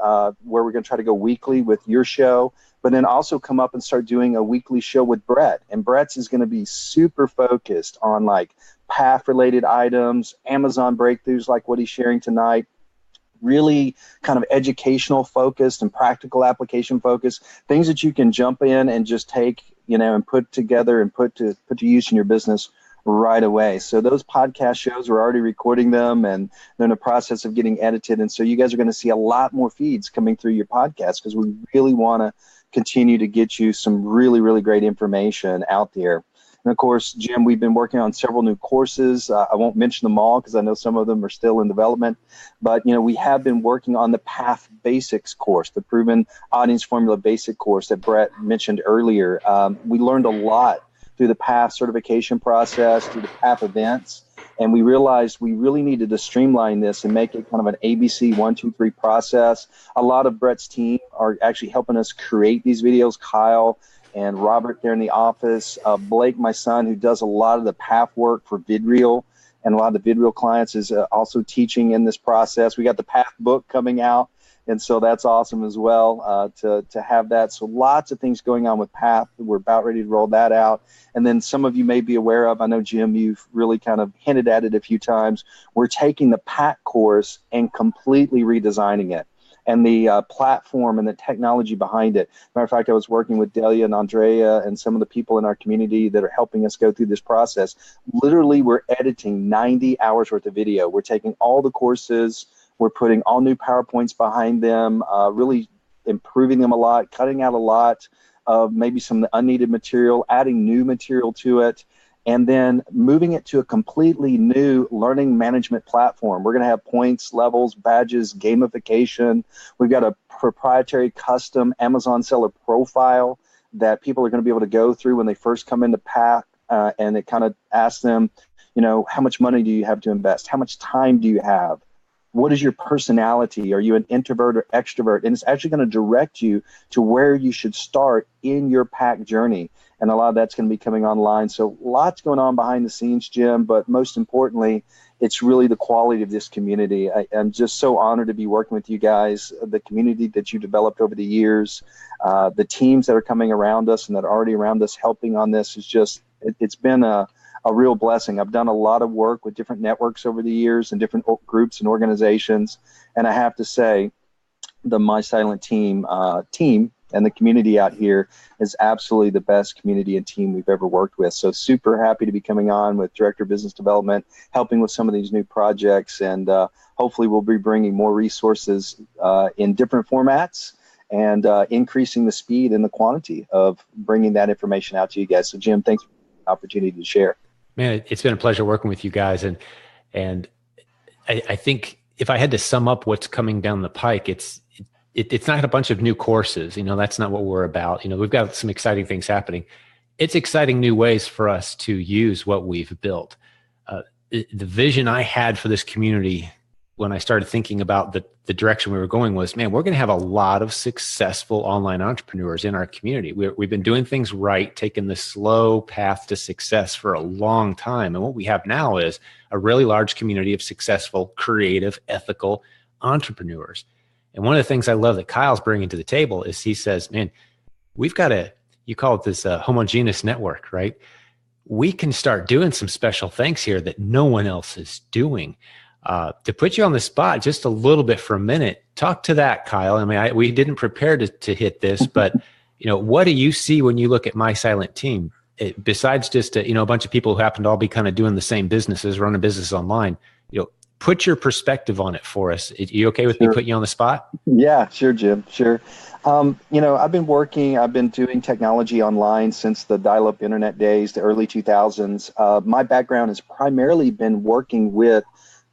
Speaker 4: where we're going to try to go weekly with your show, but then also come up and start doing a weekly show with Brett. And Brett's is going to be super focused on like PAF-related items, Amazon breakthroughs like what he's sharing tonight, really kind of educational focused and practical application focused, things that you can jump in and just take, and put together and put to use in your business right away. So those podcast shows, we're already recording them, and they're in the process of getting edited. And so you guys are going to see a lot more feeds coming through your podcast, because we really want to continue to get you some really, really great information out there. And of course, Jim, we've been working on several new courses. I won't mention them all because I know some of them are still in development. But, we have been working on the PAF Basics course, the Proven Audience Formula Basic course that Brett mentioned earlier. We learned a lot through the PAF certification process, through the PAF events. And we realized we really needed to streamline this and make it kind of an ABC 1, 2, 3 process. A lot of Brett's team are actually helping us create these videos. Kyle and Robert there in the office. Blake, my son, who does a lot of the PAF work for VidReel, and a lot of the VidReel clients, is also teaching in this process. We got the PAF book coming out, and so that's awesome as well to have that. So lots of things going on with PAF. We're about ready to roll that out. And then some of you may be aware of, I know, Jim, you've really kind of hinted at it a few times, we're taking the PAC course and completely redesigning it, and the platform and the technology behind it. Matter of fact, I was working with Delia and Andrea and some of the people in our community that are helping us go through this process. Literally, we're editing 90 hours worth of video. We're taking all the courses, we're putting all new PowerPoints behind them, really improving them a lot, cutting out a lot of maybe some unneeded material, adding new material to it. and then moving it to a completely new learning management platform. We're going to have points, levels, badges, gamification. We've got a proprietary custom Amazon seller profile that people are going to be able to go through when they first come into PAC, and it kind of asks them, you know, how much money do you have to invest? How much time do you have? What is your personality? Are you an introvert or extrovert? And it's actually going to direct you to where you should start in your PAC journey. And a lot of that's going to be coming online. So lots going on behind the scenes, Jim, but most importantly, it's really the quality of this community. I'm just so honored to be working with you guys, the community that you developed over the years, the teams that are coming around us and that are already around us helping on this is just, it's been a real blessing. I've done a lot of work with different networks over the years and different groups and organizations. And I have to say, the My Silent team and the community out here is absolutely the best community and team we've ever worked with. So super happy to be coming on with Director of Business Development, helping with some of these new projects. And hopefully we'll be bringing more resources in different formats and increasing the speed and the quantity of bringing that information out to you guys. So Jim, thanks for the opportunity to share.
Speaker 2: Man, it's been a pleasure working with you guys. And I think if I had to sum up what's coming down the pike, it's not a bunch of new courses. You know, that's not what we're about. You know, we've got some exciting things happening. It's exciting new ways for us to use what we've built. The vision I had for this community when I started thinking about the direction we were going was, man, we're going to have a lot of successful online entrepreneurs in our community. We've been doing things right, taking the slow path to success for a long time. And what we have now is a really large community of successful, creative, ethical entrepreneurs. And one of the things I love that Kyle's bringing to the table is he says, man, we've got you call it this homogeneous network, right? We can start doing some special things here that no one else is doing. To put you on the spot just a little bit for a minute, talk to that, Kyle. I mean, we didn't prepare to hit this, but you know, what do you see when you look at My Silent Team? Besides just a bunch of people who happen to all be kind of doing the same businesses, running business online, you know, put your perspective on it for us. Are you okay with me putting you on the spot?
Speaker 4: Yeah, sure, Jim. Sure. You know, I've been doing technology online since the dial-up internet days, the early 2000s. My background has primarily been working with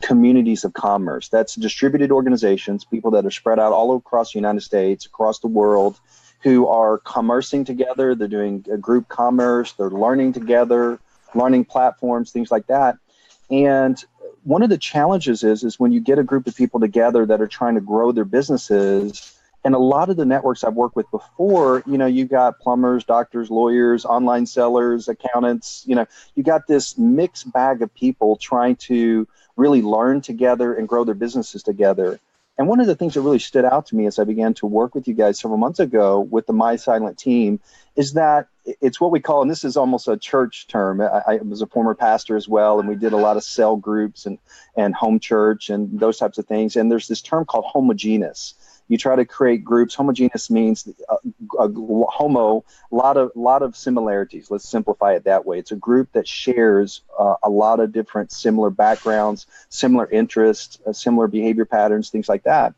Speaker 4: communities of commerce. That's distributed organizations, people that are spread out all across the United States, across the world, who are commercing together. They're doing group commerce. They're learning together, learning platforms, things like that. And one of the challenges is when you get a group of people together that are trying to grow their businesses, and a lot of the networks I've worked with before, you know, you got plumbers, doctors, lawyers, online sellers, accountants, you know, you got this mixed bag of people trying to really learn together and grow their businesses together. And one of the things that really stood out to me as I began to work with you guys several months ago with the My Silent team is that it's what we call, and this is almost a church term. I was a former pastor as well, and we did a lot of cell groups and home church and those types of things. And there's this term called homogeneous. You try to create groups. Homogeneous means a lot of similarities. Let's simplify it that way. It's a group that shares a lot of different similar backgrounds, similar interests, similar behavior patterns, things like that.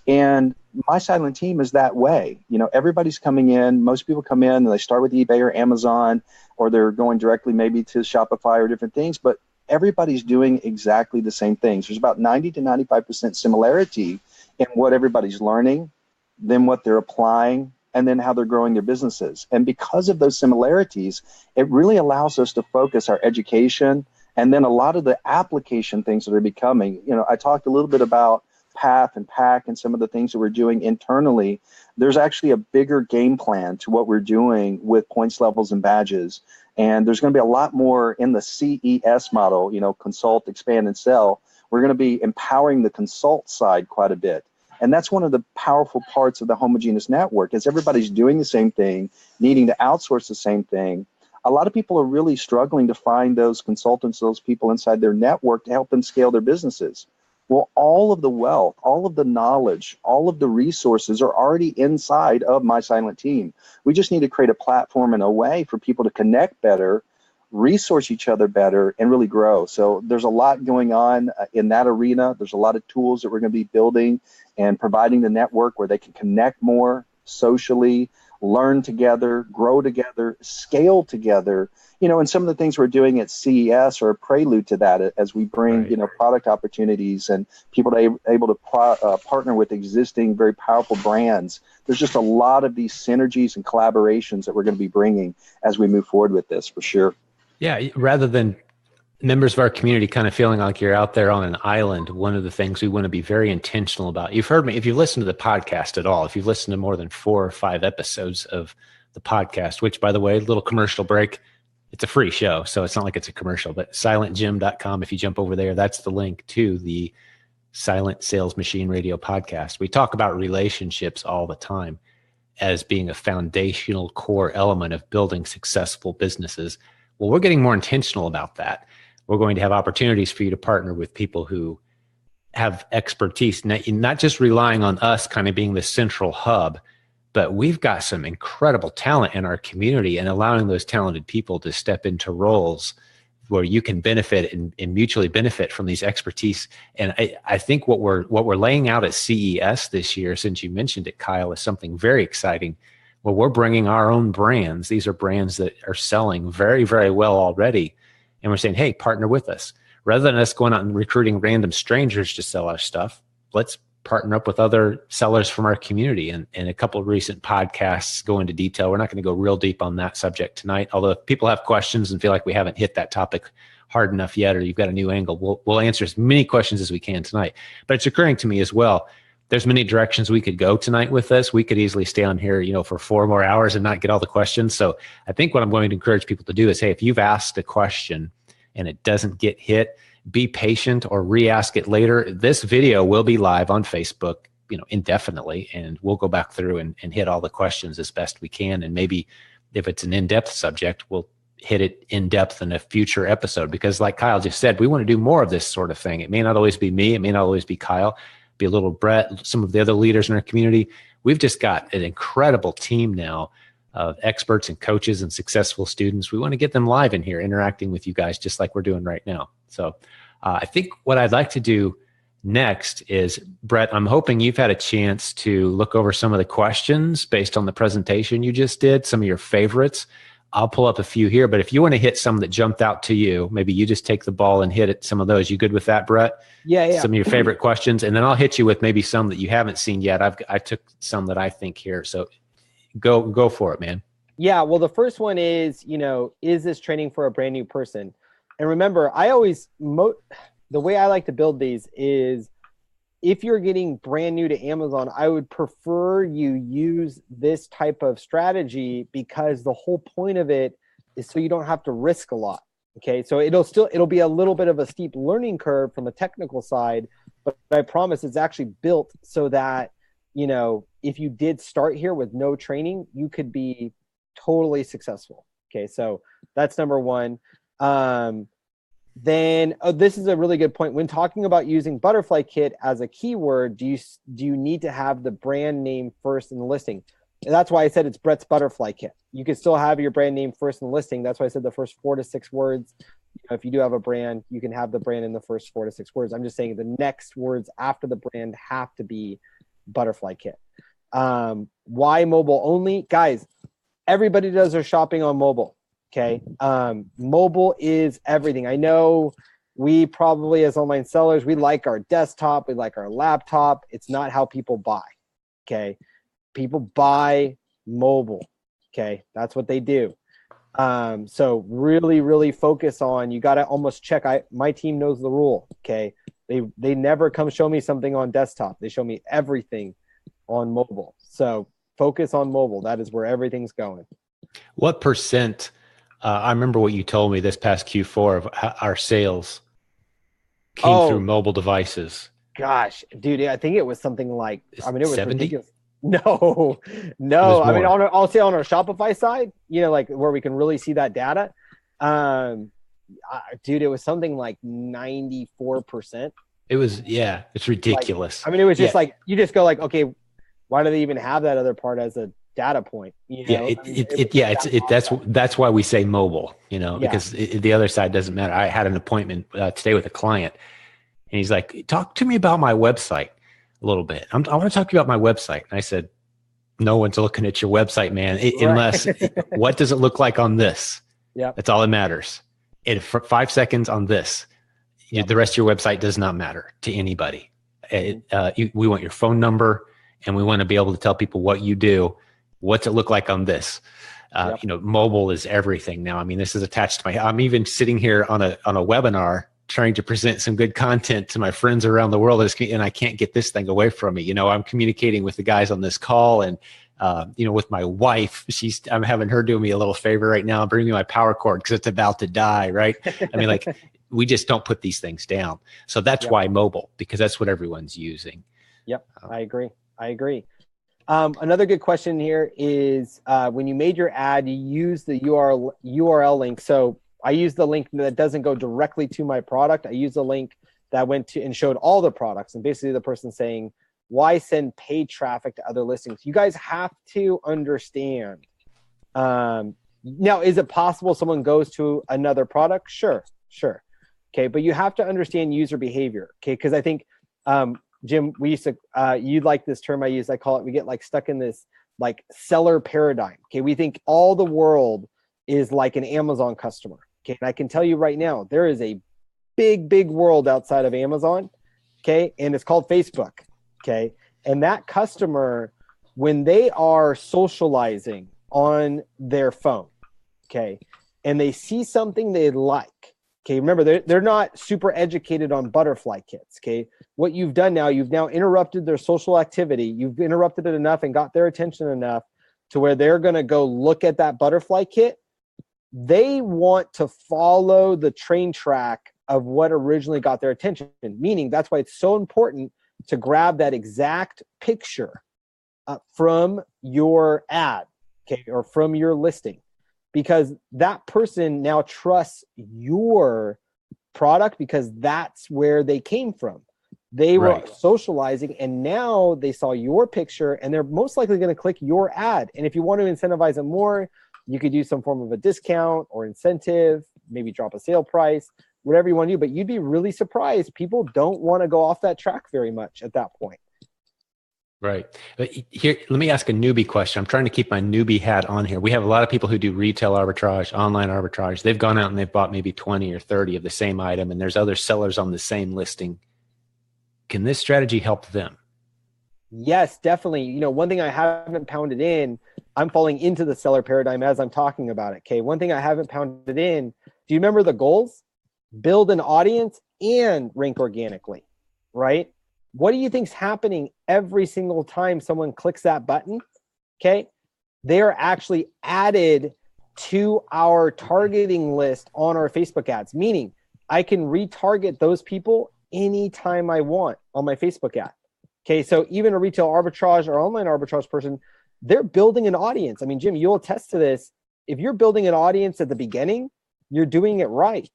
Speaker 4: And My Silent Team is that way. You know, everybody's coming in. Most people come in and they start with eBay or Amazon, or they're going directly maybe to Shopify or different things, but everybody's doing exactly the same things. There's about 90 to 95% similarity in what everybody's learning, then what they're applying, and then how they're growing their businesses. And because of those similarities, it really allows us to focus our education and then a lot of the application things that are becoming. You know, I talked a little bit about PATH and PAC and some of the things that we're doing internally. There's actually a bigger game plan to what we're doing with points, levels, and badges. And there's going to be a lot more in the CES model, you know, consult, expand, and sell. We're going to be empowering the consult side quite a bit. And that's one of the powerful parts of the homogeneous network is everybody's doing the same thing, needing to outsource the same thing. A lot of people are really struggling to find those consultants, those people inside their network to help them scale their businesses. Well, all of the wealth, all of the knowledge, all of the resources are already inside of My Silent Team. We just need to create a platform and a way for people to connect better, resource each other better, and really grow. So there's a lot going on in that arena. There's a lot of tools that we're going to be building and providing the network where they can connect more socially, learn together, grow together, scale together. And some of the things we're doing at CES are a prelude to that as we bring,
Speaker 2: Right.
Speaker 4: product opportunities and people able to partner with existing very powerful brands. There's just a lot of these synergies and collaborations that we're going to be bringing as we move forward with this, for sure.
Speaker 2: Yeah, rather than members of our community kind of feeling like you're out there on an island, one of the things we want to be very intentional about. You've heard me, if you've listened to the podcast at all, if you've listened to more than 4 or 5 episodes of the podcast, which, by the way, little commercial break, it's a free show, so it's not like it's a commercial, but silentjim.com, if you jump over there, that's the link to the Silent Sales Machine Radio podcast. We talk about relationships all the time as being a foundational core element of building successful businesses. Well, we're getting more intentional about that. We're going to have opportunities for you to partner with people who have expertise, not just relying on us kind of being the central hub, but we've got some incredible talent in our community, and allowing those talented people to step into roles where you can benefit and mutually benefit from these expertise. And I think what we're laying out at CES this year, since you mentioned it, Kyle, is something very exciting. Well, we're bringing our own brands. These are brands that are selling very, very well already. And we're saying, hey, partner with us. Rather than us going out and recruiting random strangers to sell our stuff, let's partner up with other sellers from our community. And a couple of recent podcasts go into detail. We're not going to go real deep on that subject tonight. Although if people have questions and feel like we haven't hit that topic hard enough yet, or you've got a new angle, we'll answer as many questions as we can tonight. But it's occurring to me as well, there's many directions we could go tonight with this. We could easily stay on here, for 4 more hours and not get all the questions. So I think what I'm going to encourage people to do is, hey, if you've asked a question and it doesn't get hit, be patient or re-ask it later. This video will be live on Facebook, indefinitely, and we'll go back through and hit all the questions as best we can. And maybe if it's an in-depth subject, we'll hit it in depth in a future episode, because like Kyle just said, we want to do more of this sort of thing. It may not always be me. It may not always be Kyle, be a little Brett, some of the other leaders in our community. We've just got an incredible team now of experts and coaches and successful students. We want to get them live in here interacting with you guys just like we're doing right now. So I think what I'd like to do next is, Brett, I'm hoping you've had a chance to look over some of the questions based on the presentation you just did, some of your favorites. I'll pull up a few here, but if you want to hit some that jumped out to you, maybe you just take the ball and hit it, some of those. You good with that, Brett?
Speaker 3: Yeah.
Speaker 2: Some of your favorite questions, and then I'll hit you with maybe some that you haven't seen yet. I took some that I think here, so go for it, man.
Speaker 3: Yeah, well, the first one is, is this training for a brand new person? And remember, the way I like to build these is, if you're getting brand new to Amazon, I would prefer you use this type of strategy, because the whole point of it is so you don't have to risk a lot. Okay, so it'll be a little bit of a steep learning curve from a technical side, but I promise it's actually built so that, if you did start here with no training, you could be totally successful. Okay, so that's number one. Then this is a really good point. When talking about using Butterfly Kit as a keyword, do you need to have the brand name first in the listing? And that's why I said it's Brett's Butterfly Kit. You can still have your brand name first in the listing. That's why I said the first 4 to 6 words. If you do have a brand, you can have the brand in the first 4 to 6 words. I'm just saying the next words after the brand have to be Butterfly Kit. Why mobile only? Guys, everybody does their shopping on mobile. Okay. Mobile is everything. I know we probably, as online sellers, we like our desktop, we like our laptop. It's not how people buy. Okay. People buy mobile. Okay. That's what they do. So really, really focus on, you got to almost check. My team knows the rule. Okay. They never come show me something on desktop. They show me everything on mobile. So focus on mobile. That is where everything's going.
Speaker 2: What percent, I remember what you told me this past Q4 of our sales came through mobile devices.
Speaker 3: Gosh, dude, I think it was something like, it was
Speaker 2: 70?
Speaker 3: ridiculous. No. I'll say on our Shopify side, like where we can really see that data. Dude, it was something like 94%.
Speaker 2: It was, it's ridiculous.
Speaker 3: It was just like, you just go like, okay, why do they even have that other part as a data point?
Speaker 2: That's why we say mobile, because the other side doesn't matter. I had an appointment today with a client, and he's like, talk to me about my website a little bit. I want to talk to you about my website. And I said, no one's looking at your website, man. Unless, what does it look like on this?
Speaker 3: Yeah.
Speaker 2: That's all that matters. For 5 seconds on this, the rest of your website does not matter to anybody. We want your phone number, and we want to be able to tell people what you do. What's it look like on this? Mobile is everything now. I mean, this is attached to I'm even sitting here on a webinar trying to present some good content to my friends around the world, and I can't get this thing away from me. I'm communicating with the guys on this call, and with my wife, I'm having her do me a little favor right now, bring me my power cord because it's about to die, right? I mean, we just don't put these things down. So that's why mobile, because that's what everyone's using.
Speaker 3: Yep, I agree. Another good question here is when you made your ad, you use the URL link. So I use the link that doesn't go directly to my product. I use the link that went to and showed all the products, and basically the person saying, why send paid traffic to other listings? You guys have to understand. Now, is it possible someone goes to another product? Sure. Okay, but you have to understand user behavior. Okay, because I think, Jim, we used to, you like this term I use. I call it, we get stuck in this seller paradigm. Okay, we think all the world is like an Amazon customer. Okay, and I can tell you right now, there is a big world outside of Amazon. Okay, and it's called Facebook. Okay, and that customer, when they are socializing on their phone, okay, and they see something they like, okay, remember, they're not super educated on butterfly kits, okay? What you've done now, you've now interrupted their social activity. You've interrupted it enough and got their attention enough to where they're going to go look at that butterfly kit. They want to follow the train track of what originally got their attention, meaning that's why it's so important to grab that exact picture from your ad, okay, or from your listing, because that person now trusts your product because that's where they came from. They were socializing, and now they saw your picture, and they're most likely going to click your ad. And if you want to incentivize them more, you could do some form of a discount or incentive, maybe drop a sale price, whatever you want to do. But you'd be really surprised. People don't want to go off that track very much at that point.
Speaker 2: Right. But here, let me ask a newbie question. I'm trying to keep my newbie hat on here. We have a lot of people who do retail arbitrage, online arbitrage. They've gone out and they've bought maybe 20 or 30 of the same item, and there's other sellers on the same listing. Can this strategy help them?
Speaker 3: Yes, definitely. One thing I haven't pounded in, I'm falling into the seller paradigm as I'm talking about it. Okay. One thing I haven't pounded in, do you remember the goals? Build an audience and rank organically, right? What do you think's happening every single time someone clicks that button? Okay. They are actually added to our targeting list on our Facebook ads, meaning I can retarget those people anytime I want on my Facebook ad. Okay. So even a retail arbitrage or online arbitrage person, they're building an audience. I mean, Jim, you'll attest to this. If you're building an audience at the beginning, you're doing it right.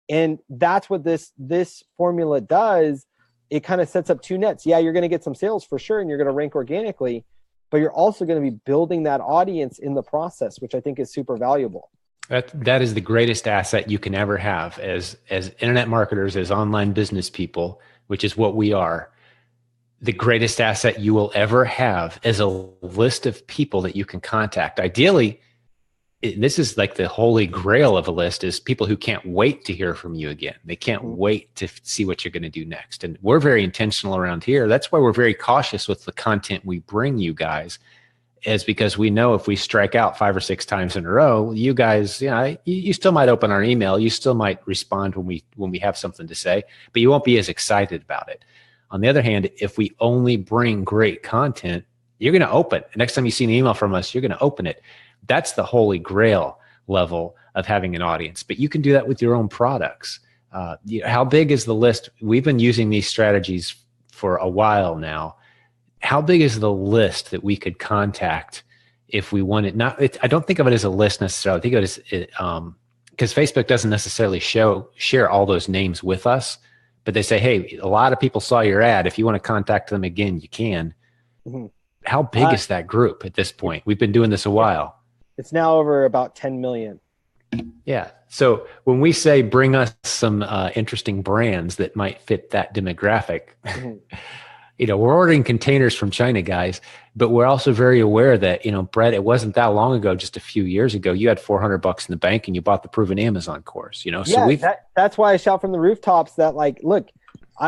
Speaker 3: And that's what this formula does. It kind of sets up two nets. Yeah, you're going to get some sales for sure, and you're going to rank organically, but you're also going to be building that audience in the process, which I think is super valuable.
Speaker 2: That is the greatest asset you can ever have as internet marketers, as online business people, which is what we are. The greatest asset you will ever have is a list of people that you can contact. Ideally, this is like the holy grail of a list, is people who can't wait to hear from you again. They can't wait to see what you're going to do next. And we're very intentional around here. That's why we're very cautious with the content we bring you guys, is because we know if we strike out 5 or 6 times in a row, you guys, you still might open our email. You still might respond when we have something to say, but you won't be as excited about it. On the other hand, if we only bring great content, you're going to open. Next time you see an email from us, you're going to open it. That's the holy grail level of having an audience. But you can do that with your own products. How big is the list? We've been using these strategies for a while now. How big is the list that we could contact if we wanted? I don't think of it as a list necessarily. I think of it as because Facebook doesn't necessarily share all those names with us. But they say, hey, a lot of people saw your ad. If you want to contact them again, you can. Mm-hmm. How big is that group at this point? We've been doing this a while.
Speaker 3: It's now over about 10 million.
Speaker 2: Yeah. So when we say bring us some interesting brands that might fit that demographic, we're ordering containers from China, guys, but we're also very aware that, Brett, it wasn't that long ago, just a few years ago, you had $400 in the bank and you bought the Proven Amazon course, so
Speaker 3: that's why I shout from the rooftops that look,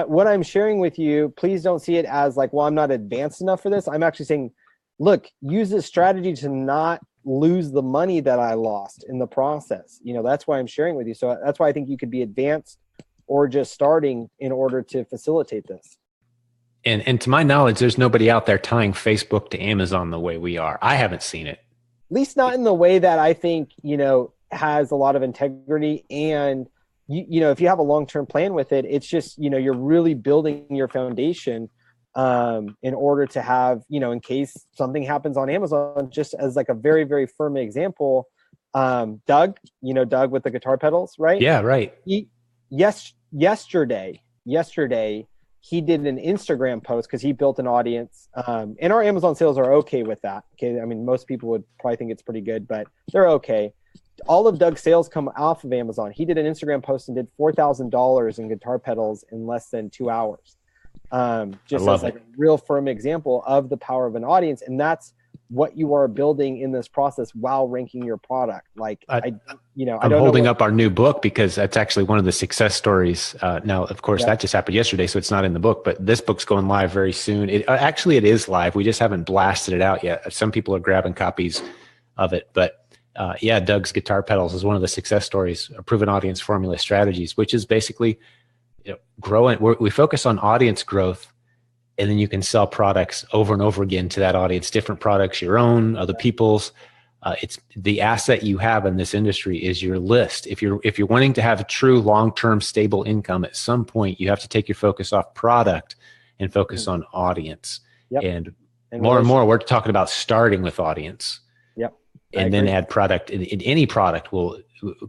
Speaker 3: what I'm sharing with you, please don't see it as well, I'm not advanced enough for this. I'm actually saying, look, use this strategy to not lose the money that I lost in the process. That's why I'm sharing with you. So that's why I think you could be advanced or just starting in order to facilitate this.
Speaker 2: And to my knowledge, there's nobody out there tying Facebook to Amazon the way we are. I haven't seen it.
Speaker 3: At least not in the way that I think, has a lot of integrity. And, if you have a long-term plan with it, it's just, you're really building your foundation in order to have, in case something happens on Amazon, just as a very, very firm example, Doug, Doug with the guitar pedals, right?
Speaker 2: Yeah, right.
Speaker 3: Yesterday, he did an Instagram post because he built an audience. And our Amazon sales are okay with that. Okay. I mean, most people would probably think it's pretty good, but they're okay. All of Doug's sales come off of Amazon. He did an Instagram post and did $4,000 in guitar pedals in less than 2 hours. Just as a real firm example of the power of an audience. And that's what you are building in this process while ranking your product. I'm
Speaker 2: holding up our new book because that's actually one of the success stories. Now, of course, that just happened yesterday, so it's not in the book, but this book's going live very soon. It is live. We just haven't blasted it out yet. Some people are grabbing copies of it, but Doug's Guitar Pedals is one of the success stories, Proven Audience Formula Strategies, which is basically growing. We focus on audience growth, and then you can sell products over and over again to that audience, different products, your own, other people's. It's the asset you have in this industry is your list. If you're wanting to have a true long-term stable income, at some point you have to take your focus off product and focus on audience. Yep. And more and more, we're talking about starting with audience.
Speaker 3: Yep.
Speaker 2: And then add product. In any product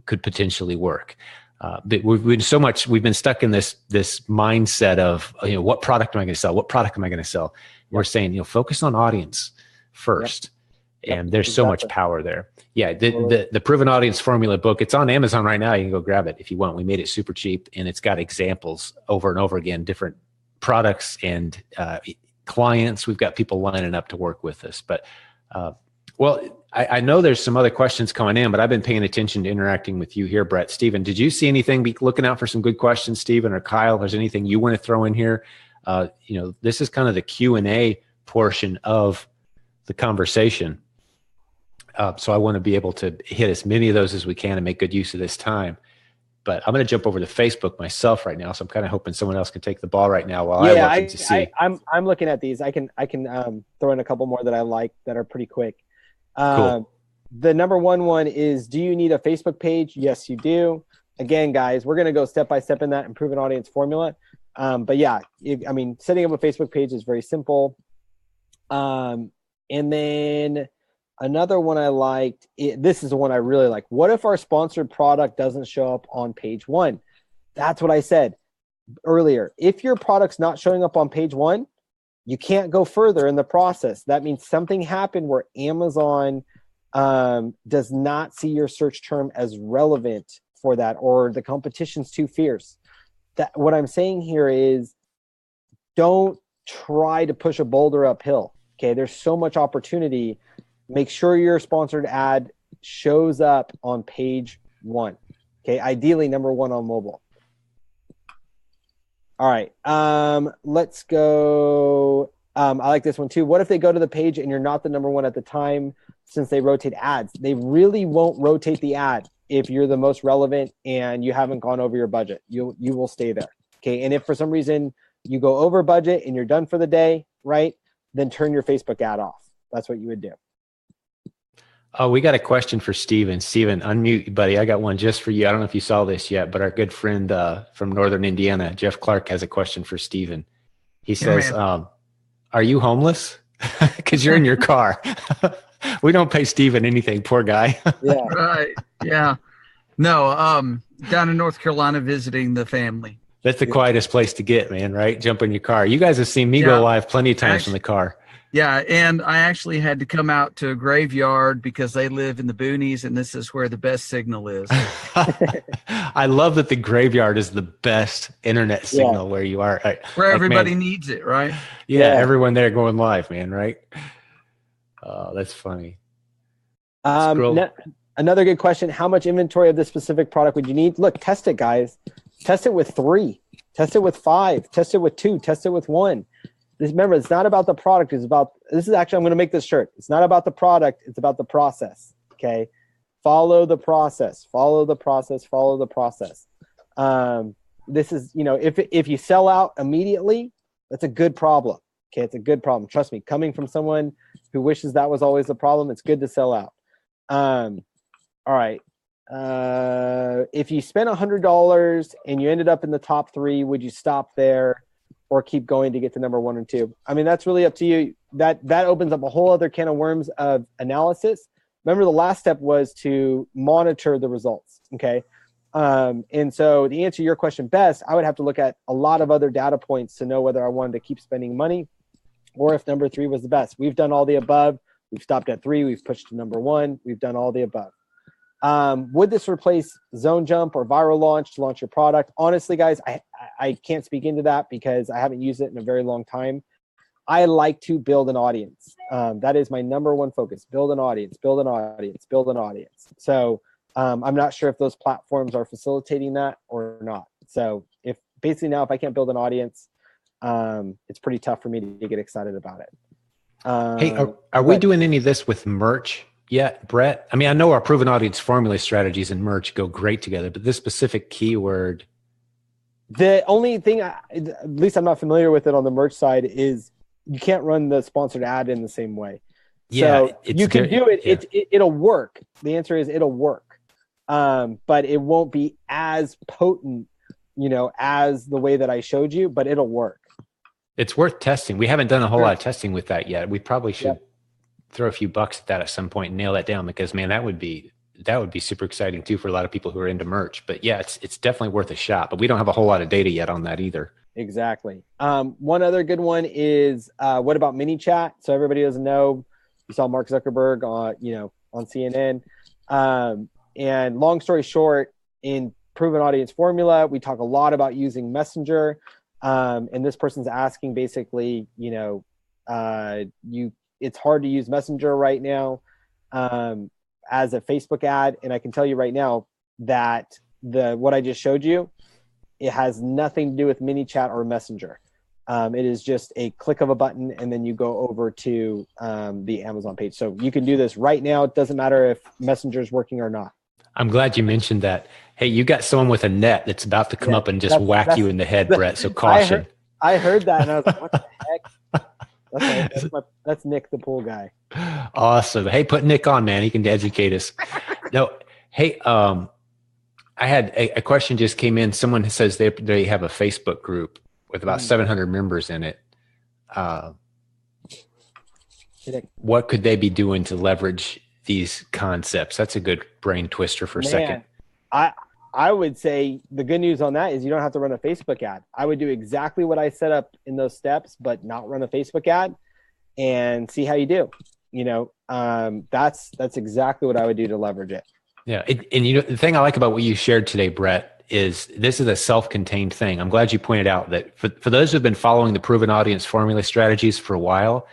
Speaker 2: could potentially work. But we've been stuck in this mindset of, what product am I going to sell? What product am I going to sell? Yep. We're saying, focus on audience first. Yep. And there's so much power there. Yeah. The Proven Audience Formula book, it's on Amazon right now. You can go grab it if you want. We made it super cheap and it's got examples over and over again, different products and clients. We've got people lining up to work with us, but, I know there's some other questions coming in, but I've been paying attention to interacting with you here, Brett. Steven, did you see anything? Be looking out for some good questions, Steven or Kyle. If there's anything you want to throw in here, this is kind of the Q&A portion of the conversation. So I want to be able to hit as many of those as we can and make good use of this time. But I'm going to jump over to Facebook myself right now. So I'm kind of hoping someone else can take the ball right now while I look to see.
Speaker 3: I'm looking at these. I can throw in a couple more that I like that are pretty quick.
Speaker 2: Cool.
Speaker 3: The number one is, do you need a Facebook page? Yes, you do. Again, guys, we're going to go step by step in that and Proven Audience Formula. But setting up a Facebook page is very simple. And then another one I liked, this is the one I really like. What if our sponsored product doesn't show up on page 1? That's what I said earlier. If your product's not showing up on page 1, you can't go further in the process. That means something happened where Amazon does not see your search term as relevant for that, or the competition's too fierce. That what I'm saying here is, don't try to push a boulder uphill. Okay, there's so much opportunity. Make sure your sponsored ad shows up on page 1. Okay, ideally number 1 on mobile. All right, let's go. I like this one too. What if they go to the page and you're not the number 1 at the time, since they rotate ads? They really won't rotate the ad if you're the most relevant and you haven't gone over your budget. You will stay there. Okay, and if for some reason you go over budget and you're done for the day, right, then turn your Facebook ad off. That's what you would do.
Speaker 2: Oh, we got a question for Steven. Steven, unmute, buddy. I got one just for you. I don't know if you saw this yet, but our good friend from Northern Indiana, Jeff Clark, has a question for Steven. He says, are you homeless? Because you're in your car. We don't pay Steven anything, poor guy.
Speaker 3: Yeah.
Speaker 1: Right. Yeah. No, down in North Carolina visiting the family.
Speaker 2: That's the quietest place to get, man, right? Jump in your car. You guys have seen me go live plenty of times from the car.
Speaker 1: Yeah, and I actually had to come out to a graveyard because they live in the boonies, and this is where the best signal is.
Speaker 2: I love that the graveyard is the best internet signal where you are.
Speaker 1: Where everybody
Speaker 2: man,
Speaker 1: needs it, right?
Speaker 2: yeah,
Speaker 3: Yeah.
Speaker 2: everyone there going live, man, right? Oh, that's funny. Scroll.
Speaker 3: Another good question. How much inventory of this specific product would you need? Look, test it, guys. Test it with 3. Test it with 5. Test it with 2. Test it with 1. Remember, it's not about the product. This is actually, I'm going to make this shirt. It's not about the product. It's about the process. Okay. Follow the process. Follow the process. Follow the process. This is, if you sell out immediately, that's a good problem. Okay. It's a good problem. Trust me, coming from someone who wishes that was always the problem, it's good to sell out. All right. If you spent $100 and you ended up in the top 3, would you stop there or keep going to get to number 1 and 2? I mean, that's really up to you. That opens up a whole other can of worms of analysis. Remember, the last step was to monitor the results. Okay. And so to answer your question best, I would have to look at a lot of other data points to know whether I wanted to keep spending money or if number 3 was the best. We've done all the above. We've stopped at 3. We've pushed to number 1. We've done all the above. Would this replace Zone Jump or Viral Launch to launch your product? Honestly, guys, I can't speak into that because I haven't used it in a very long time. I like to build an audience. That is my number one focus. Build an audience, build an audience, build an audience. So I'm not sure if those platforms are facilitating that or not. So if I can't build an audience, it's pretty tough for me to get excited about it.
Speaker 2: Hey, are we doing any of this with merch yet, Brett? I mean, I know our proven audience formula strategies and merch go great together, but this specific keyword.
Speaker 3: The only thing, at least I'm not familiar with it on the merch side, is you can't run the sponsored ad in the same way.
Speaker 2: Yeah,
Speaker 3: so you can do it. Yeah. It'll work. The answer is it'll work, but it won't be as potent, as the way that I showed you. But it'll work.
Speaker 2: It's worth testing. We haven't done a whole lot of testing with that yet. We probably should throw a few bucks at that at some point and nail that down because, man, that would be super exciting too for a lot of people who are into merch. But yeah, it's definitely worth a shot. But we don't have a whole lot of data yet on that either.
Speaker 3: Exactly. One other good one is what about ManyChat? So everybody doesn't know. You saw Mark Zuckerberg on CNN. And long story short, in Proven Audience Formula, we talk a lot about using Messenger. And this person's asking basically, it's hard to use Messenger right now as a Facebook ad. And I can tell you right now that what I just showed you, it has nothing to do with ManyChat or Messenger. It is just a click of a button, and then you go over to the Amazon page. So you can do this right now. It doesn't matter if Messenger is working or not.
Speaker 2: I'm glad you mentioned that. Hey, you got someone with a net that's about to come up and just whack you in the head, Brett. So caution.
Speaker 3: I heard that, and I was like, what the heck? That's Nick, the pool guy.
Speaker 2: Awesome. Hey, put Nick on, man. He can educate us. No, hey, I had a question just came in. Someone says they have a Facebook group with about 700 members in it. What could they be doing to leverage these concepts? That's a good brain twister for a second.
Speaker 3: I would say the good news on that is you don't have to run a Facebook ad. I would do exactly what I set up in those steps, but not run a Facebook ad and see how you do. That's exactly what I would do to leverage it.
Speaker 2: Yeah. And the thing I like about what you shared today, Brett, is this is a self-contained thing. I'm glad you pointed out that for those who've been following the Proven Audience Formula strategies for a while,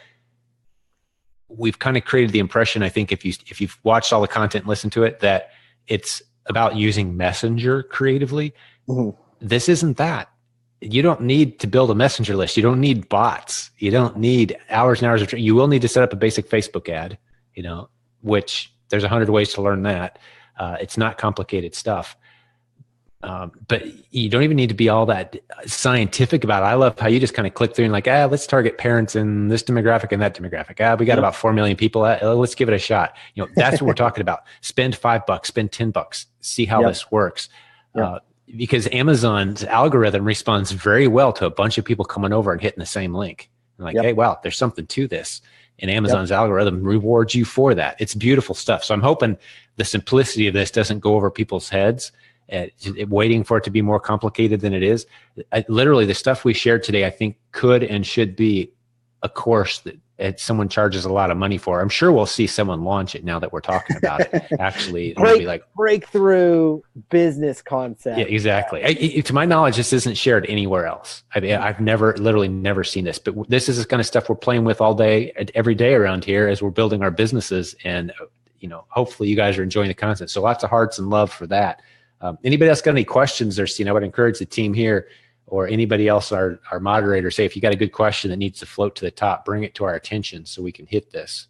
Speaker 2: we've kind of created the impression, I think, if you've watched all the content and listened to it, that it's about using Messenger creatively. Mm-hmm. This isn't that. You don't need to build a Messenger list. You don't need bots. You don't need hours and hours of you will need to set up a basic Facebook ad, which there's 100 ways to learn that. It's not complicated stuff. But you don't even need to be all that scientific about it. I love how you just kind of click through and let's target parents in this demographic and that demographic. We got about 4 million people. Let's give it a shot. That's what we're talking about. Spend $5, spend $10, see how this works. Because Amazon's algorithm responds very well to a bunch of people coming over and hitting the same link. Hey, wow, there's something to this. And Amazon's algorithm rewards you for that. It's beautiful stuff. So I'm hoping the simplicity of this doesn't go over people's heads, waiting for it to be more complicated than it is. Literally, the stuff we shared today, I think, could and should be a course that someone charges a lot of money for. I'm sure we'll see someone launch it now that we're talking about it. Actually, it'll be like
Speaker 3: breakthrough business concept.
Speaker 2: Yeah, exactly. To my knowledge, this isn't shared anywhere else. I've literally never seen this, but this is the kind of stuff we're playing with all day, every day around here as we're building our businesses. And, hopefully you guys are enjoying the content. So lots of hearts and love for that. Anybody else got any questions there? I would encourage the team here or anybody else, our moderator, say, if you got a good question that needs to float to the top, bring it to our attention so we can hit this.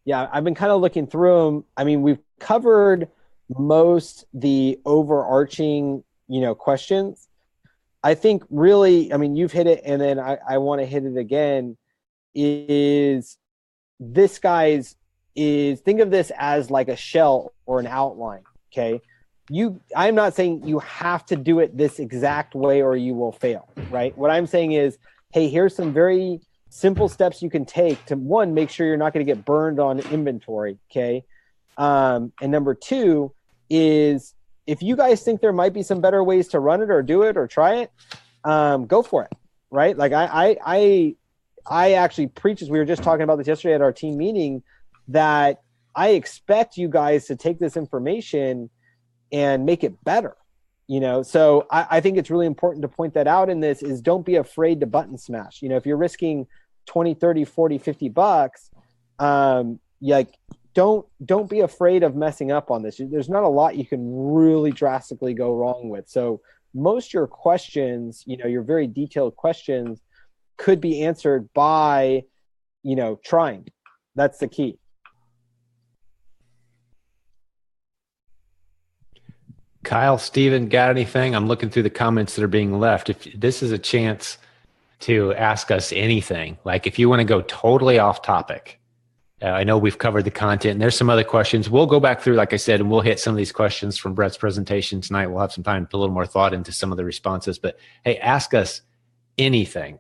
Speaker 3: Yeah, I've been kind of looking through them. I mean, we've covered most the overarching, questions. I think really, I mean, you've hit it, and then I want to hit it again, is this think of this as like a shell or an outline, okay? I'm not saying you have to do it this exact way or you will fail, right? What I'm saying is, hey, here's some very simple steps you can take to, one, make sure you're not going to get burned on inventory, okay? And number two is, if you guys think there might be some better ways to run it or do it or try it, go for it, right? Like I actually preach, as we were just talking about this yesterday at our team meeting, that I expect you guys to take this information and make it better, So I think it's really important to point that out in this is, don't be afraid to button smash. If you're risking 20, 30, 40, 50 bucks, don't be afraid of messing up on this. There's not a lot you can really drastically go wrong with. So most of your questions, your very detailed questions, could be answered by, trying. That's the key.
Speaker 2: Kyle, Steven, got anything? I'm looking through the comments that are being left. If this is a chance to ask us anything, like if you want to go totally off topic, I know we've covered the content and there's some other questions. We'll go back through, like I said, and we'll hit some of these questions from Brett's presentation tonight. We'll have some time to put a little more thought into some of the responses, but hey, ask us anything.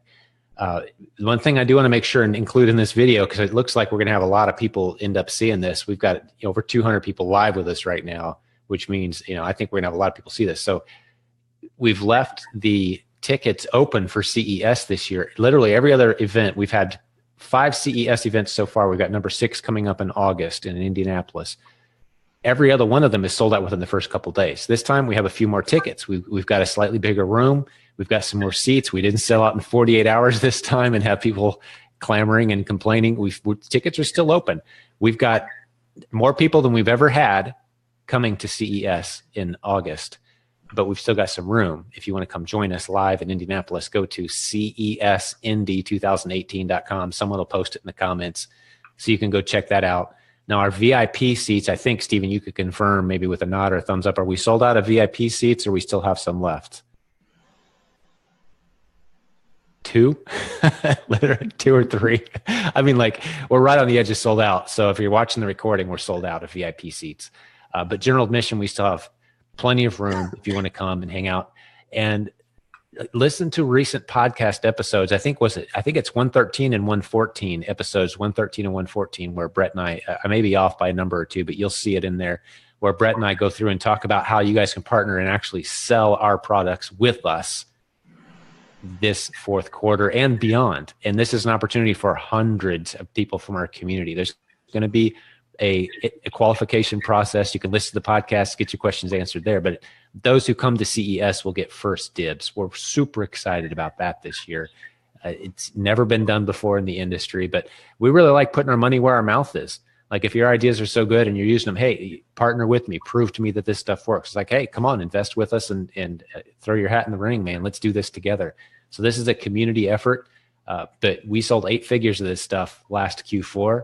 Speaker 2: One thing I do want to make sure and include in this video, because it looks like we're going to have a lot of people end up seeing this. We've got over 200 people live with us right now, which means, I think we're going to have a lot of people see this. So we've left the tickets open for CES this year. Literally every other event, we've had 5 CES events so far. We've got number 6 coming up in August in Indianapolis. Every other one of them is sold out within the first couple of days. This time we have a few more tickets. We've got a slightly bigger room. We've got some more seats. We didn't sell out in 48 hours this time and have people clamoring and complaining. Tickets are still open. We've got more people than we've ever had coming to CES in August, but we've still got some room. If you want to come join us live in Indianapolis, go to cesindy2018.com. Someone will post it in the comments so you can go check that out. Now, our VIP seats, I think, Steven, you could confirm maybe with a nod or a thumbs up. Are we sold out of VIP seats or we still have some left? 2? Literally 2 or 3. I mean, we're right on the edge of sold out. So if you're watching the recording, we're sold out of VIP seats. But general admission, we still have plenty of room if you want to come and hang out and listen to recent podcast episodes. I think it's 113 and 114 episodes, 113 and 114, where Brett and I may be off by a number or two, but you'll see it in there, where Brett and I go through and talk about how you guys can partner and actually sell our products with us this fourth quarter and beyond. And this is an opportunity for hundreds of people from our community. There's going to be a qualification process. You can listen to the podcast, get your questions answered there, but those who come to CES will get first dibs. We're super excited about that this year. It's never been done before in the industry, but we really like putting our money where our mouth is. Like, if your ideas are so good and you're using them, hey, partner with me, prove to me that this stuff works. It's like, hey, come on, invest with us and throw your hat in the ring, man. Let's do this together. So this is a community effort, but we sold 8 figures of this stuff last Q4.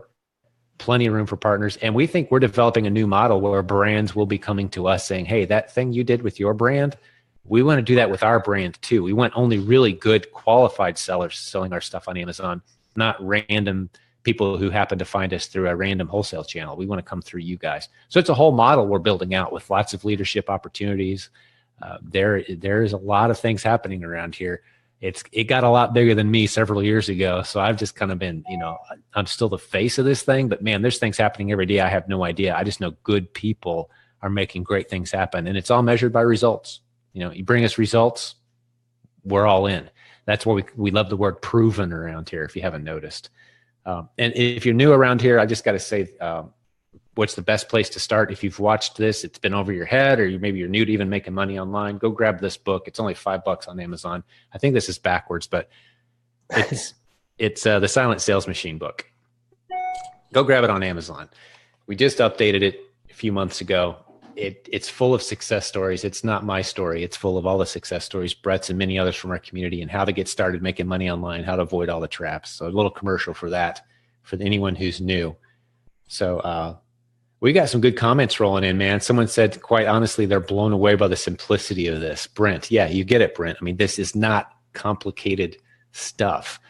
Speaker 2: Plenty of room for partners. And we think we're developing a new model where brands will be coming to us saying, hey, that thing you did with your brand, we want to do that with our brand too. We want only really good qualified sellers selling our stuff on Amazon, not random people who happen to find us through a random wholesale channel. We want to come through you guys. So it's a whole model we're building out with lots of leadership opportunities. There is a lot of things happening around here. It got a lot bigger than me several years ago. So I've just kind of been, I'm still the face of this thing, but man, there's things happening every day. I have no idea. I just know good people are making great things happen, and it's all measured by results. You bring us results, we're all in. That's why we love the word proven around here, if you haven't noticed. And if you're new around here, I just got to say, what's the best place to start? If you've watched this, it's been over your head, or maybe you're new to even making money online, go grab this book. It's only $5 on Amazon. I think this is backwards, but it's the Silent Sales Machine book. Go grab it on Amazon. We just updated it a few months ago. It's full of success stories. It's not my story. It's full of all the success stories, Brett's and many others from our community, and how to get started making money online, how to avoid all the traps. So a little commercial for that, for anyone who's new. So we got some good comments rolling in, man. Someone said, quite honestly, they're blown away by the simplicity of this. Brent, yeah, you get it, Brent. I mean, this is not complicated stuff.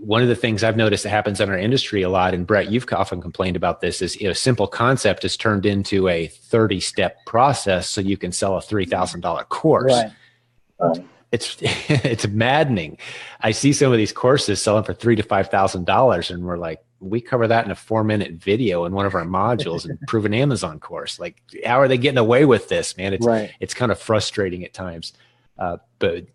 Speaker 2: One of the things I've noticed that happens in our industry a lot, and Brett, you've often complained about this, is a simple concept is turned into a 30-step process so you can sell a $3,000 course.
Speaker 3: Right.
Speaker 2: It's maddening. I see some of these courses selling for $3,000 to $5,000, and we're like, we cover that in a 4-minute video in one of our modules and prove an Amazon course. Like, how are they getting away with this, man? It's kind of frustrating at times. But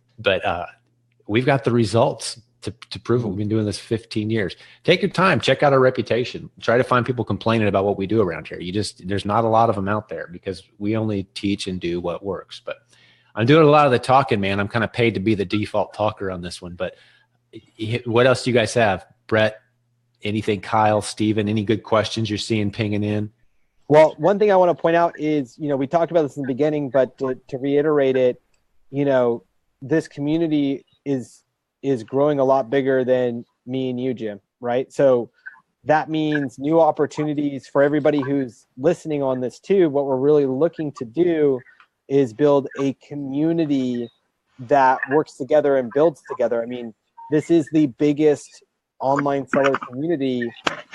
Speaker 2: we've got the results to prove it. We've been doing this 15 years. Take your time, check out our reputation. Try to find people complaining about what we do around here. There's not a lot of them out there because we only teach and do what works. But I'm doing a lot of the talking, man. I'm kind of paid to be the default talker on this one. But what else do you guys have? Brett, anything? Kyle, Steven, any good questions you're seeing pinging in?
Speaker 3: Well, one thing I want to point out is, we talked about this in the beginning, but to reiterate it, this community is growing a lot bigger than me and you, Jim, right? So that means new opportunities for everybody who's listening on this too. What we're really looking to do is build a community that works together and builds together. I mean, this is the biggest online seller community,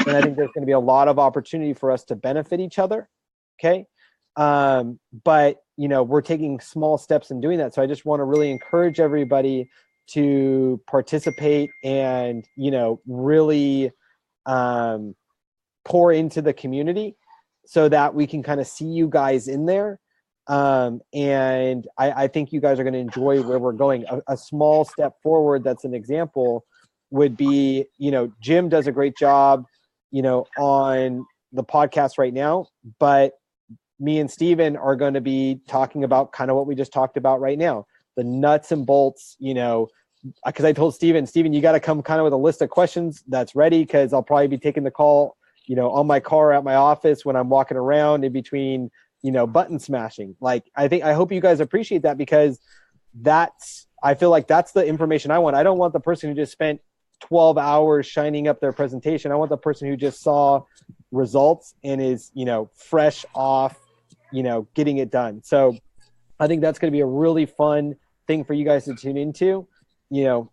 Speaker 3: and I think there's going to be a lot of opportunity for us to benefit each other. Okay. But we're taking small steps in doing that. So I just want to really encourage everybody to participate and, really pour into the community so that we can kind of see you guys in there. And I think you guys are going to enjoy where we're going. A small step forward, that's an example, would be, Jim does a great job, on the podcast right now, but me and Steven are going to be talking about kind of what we just talked about right now, the nuts and bolts, because I told Steven, you got to come kind of with a list of questions that's ready, because I'll probably be taking the call, on my car at my office when I'm walking around in between, button smashing. Like, I hope you guys appreciate that, because I feel like that's the information I want. I don't want the person who just spent 12 hours shining up their presentation. I want the person who just saw results and is, fresh off, getting it done. So I think that's going to be a really fun thing for you guys to tune into,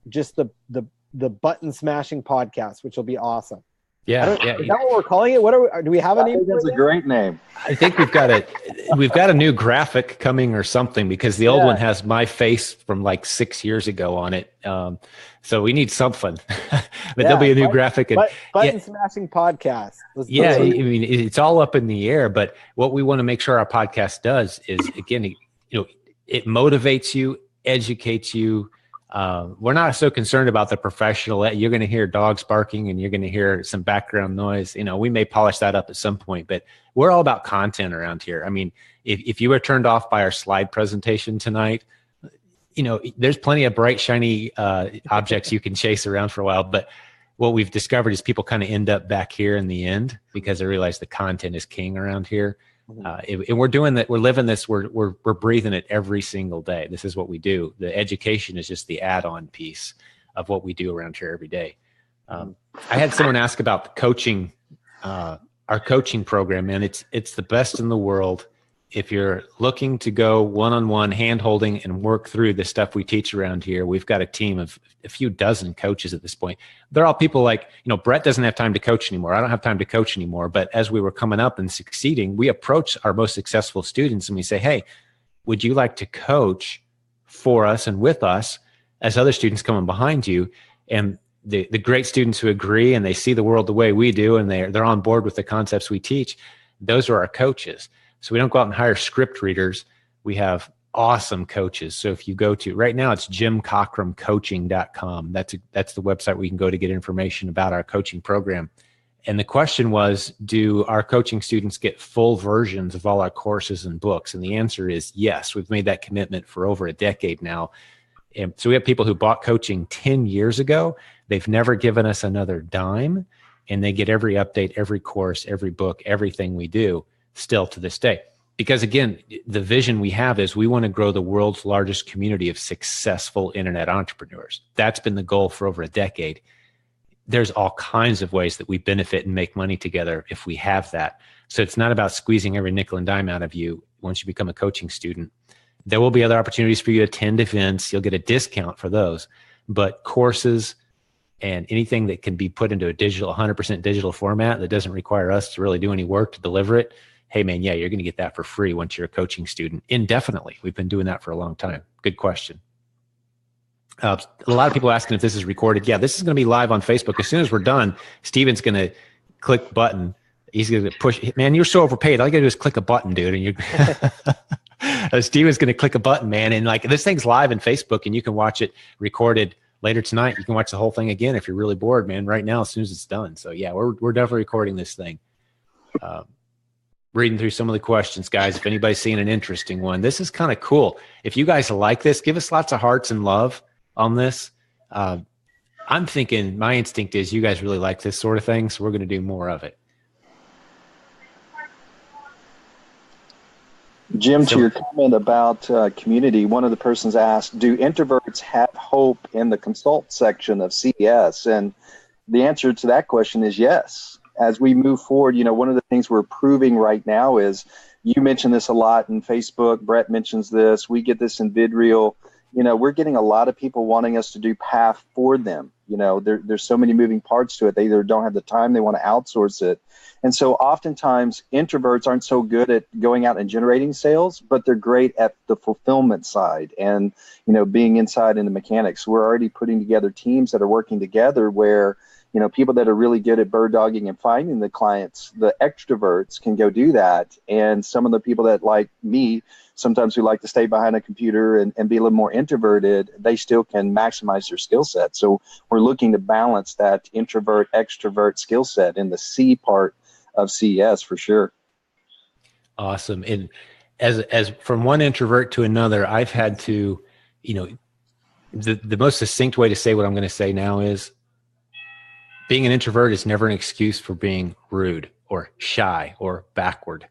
Speaker 3: just the button smashing podcast, which will be awesome.
Speaker 2: Yeah.
Speaker 3: Is that what we're calling it? Do we have a name?
Speaker 4: That's a great name.
Speaker 2: I think we've got a new graphic coming or something, because the old one has my face from like 6 years ago on it. So we need something, but there'll be a new graphic. And
Speaker 3: button smashing podcast.
Speaker 2: I mean, it's all up in the air, but what we want to make sure our podcast does is, again, it motivates you, educates you. We're not so concerned about the professional. You're going to hear dogs barking and you're going to hear some background noise. We may polish that up at some point, but we're all about content around here. I mean, if you were turned off by our slide presentation tonight, there's plenty of bright, shiny objects you can chase around for a while. But what we've discovered is people kind of end up back here in the end because they realize the content is king around here. And we're doing that. We're living this. We're breathing it every single day. This is what we do. The education is just the add-on piece of what we do around here every day. I had someone ask about the coaching, our coaching program, and it's the best in the world. If you're looking to go one-on-one hand-holding and work through the stuff we teach around here, we've got a team of a few dozen coaches at this point. They're all people like, Brett doesn't have time to coach anymore. I don't have time to coach anymore. But as we were coming up and succeeding, we approach our most successful students and we say, hey, would you like to coach for us and with us as other students coming behind you? And the great students who agree and they see the world the way we do and they're on board with the concepts we teach, those are our coaches. So we don't go out and hire script readers. We have awesome coaches. So if you go to right now, it's jimcockramcoaching.com. That's the website where you can go to get information about our coaching program. And the question was, do our coaching students get full versions of all our courses and books? And the answer is yes. We've made that commitment for over a decade now. And so we have people who bought coaching 10 years ago. They've never given us another dime, and they get every update, every course, every book, everything we do still to this day. Because again, the vision we have is we want to grow the world's largest community of successful internet entrepreneurs. That's been the goal for over a decade. There's all kinds of ways that we benefit and make money together if we have that. So it's not about squeezing every nickel and dime out of you once you become a coaching student. There will be other opportunities for you to attend events. You'll get a discount for those. But courses and anything that can be put into a 100% digital format that doesn't require us to really do any work to deliver it, hey man, yeah, you're going to get that for free once you're a coaching student indefinitely. We've been doing that for a long time. Good question. A lot of people asking if this is recorded. Yeah, this is going to be live on Facebook. As soon as we're done, Steven's going to click button. He's going to push. Man, you're so overpaid. All you got to do is click a button, dude. And you're Steven's going to click a button, man. And like this thing's live in Facebook, and you can watch it recorded later tonight. You can watch the whole thing again if you're really bored, man. Right now, as soon as it's done. So yeah, we're definitely recording this thing. Reading through some of the questions, guys. If anybody's seeing an interesting one, this is kind of cool. If you guys like this, give us lots of hearts and love on this. I'm thinking my instinct is you guys really like this sort of thing, so we're going to do more of it.
Speaker 4: Jim, to your comment about community, one of the persons asked, do introverts have hope in the consult section of CES? And the answer to that question is yes. As we move forward, one of the things we're proving right now is, you mentioned this a lot in Facebook, Brett mentions this, we get this in VidReel. We're getting a lot of people wanting us to do path for them. There's so many moving parts to it. They either don't have the time, they want to outsource it. And so oftentimes introverts aren't so good at going out and generating sales, but they're great at the fulfillment side and, being inside in the mechanics. We're already putting together teams that are working together where, people that are really good at bird dogging and finding the clients, the extroverts can go do that. And some of the people that, like me, sometimes who like to stay behind a computer and be a little more introverted, they still can maximize their skill set. So we're looking to balance that introvert, extrovert skill set in the C part of CES for sure.
Speaker 2: Awesome. And as from one introvert to another, I've had to, the most succinct way to say what I'm going to say now is, being an introvert is never an excuse for being rude or shy or backward.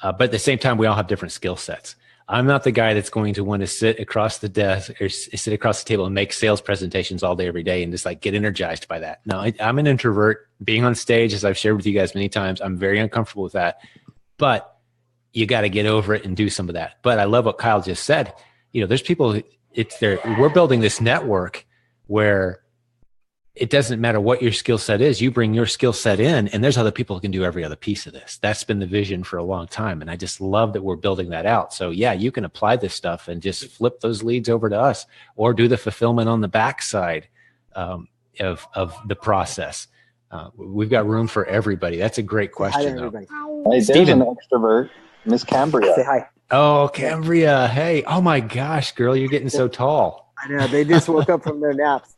Speaker 2: But at the same time, we all have different skill sets. I'm not the guy that's going to want to sit across the desk or sit across the table and make sales presentations all day, every day, and just like get energized by that. No, I'm an introvert. Being on stage, as I've shared with you guys many times, I'm very uncomfortable with that. But you got to get over it and do some of that. But I love what Kyle just said. There's people, we're building this network where it doesn't matter what your skill set is. You bring your skill set in, and there's other people who can do every other piece of this. That's been the vision for a long time. And I just love that we're building that out. So yeah, you can apply this stuff and just flip those leads over to us, or do the fulfillment on the backside of the process. We've got room for everybody. That's a great question.
Speaker 3: Hi, everybody.
Speaker 4: Hey, there's
Speaker 2: Steven.
Speaker 4: an extrovert, Miss Cambria.
Speaker 3: Say hi.
Speaker 2: Oh, Cambria. Hey, oh my gosh, girl, you're getting so tall.
Speaker 3: I know, they just woke up from their naps.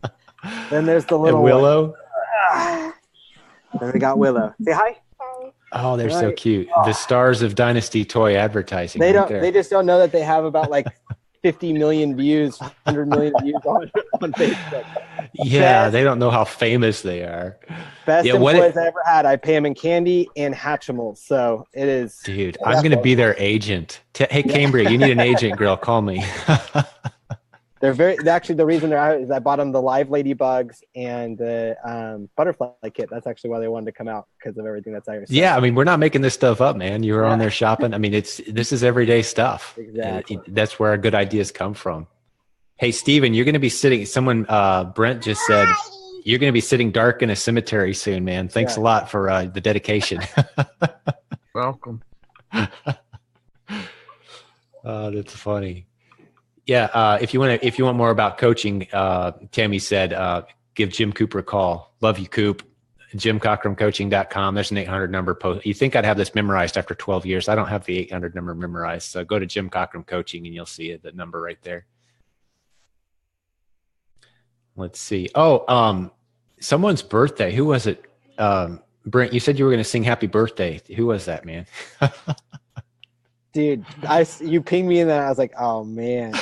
Speaker 3: Then there's the little
Speaker 2: And Willow.
Speaker 3: Then we got Willow. Say hi.
Speaker 2: Oh, they're so cute. The stars of Dynasty toy advertising.
Speaker 3: They
Speaker 2: right
Speaker 3: don't.
Speaker 2: there.
Speaker 3: They just don't know that they have about like 50 million views, 100 million views on Facebook.
Speaker 2: Yeah, they don't know how famous they are.
Speaker 3: Best
Speaker 2: Yeah,
Speaker 3: employees I ever had. I pay them in candy and Hatchimals. So it is.
Speaker 2: Dude, I'm going to be their agent. Hey, Cambria, you need an agent, girl. Call me.
Speaker 3: They're actually, the reason they're out is I bought them the live ladybugs and the butterfly kit. That's actually why they wanted to come out, because of everything that's out.
Speaker 2: Yeah, I mean, we're not making this stuff up, man. You're on there shopping. I mean, this is everyday stuff.
Speaker 3: Exactly.
Speaker 2: That's where our good ideas come from. Hey, Steven, you're going to be sitting, Brent just said, you're going to be sitting dark in a cemetery soon, man. Thanks a lot for the dedication.
Speaker 1: Welcome.
Speaker 2: That's funny. Yeah, if you want more about coaching, Tammy said, give Jim Cooper a call. Love you, Coop. JimCochranCoaching.com. There's an 800 number post. You think I'd have this memorized after 12 years. I don't have the 800 number memorized. So go to Jim Cochran Coaching and you'll see the number right there. Let's see. Oh, someone's birthday. Who was it? Brent, you said you were going to sing happy birthday. Who was that, man?
Speaker 3: Dude, you pinged me in that. I was like, oh man.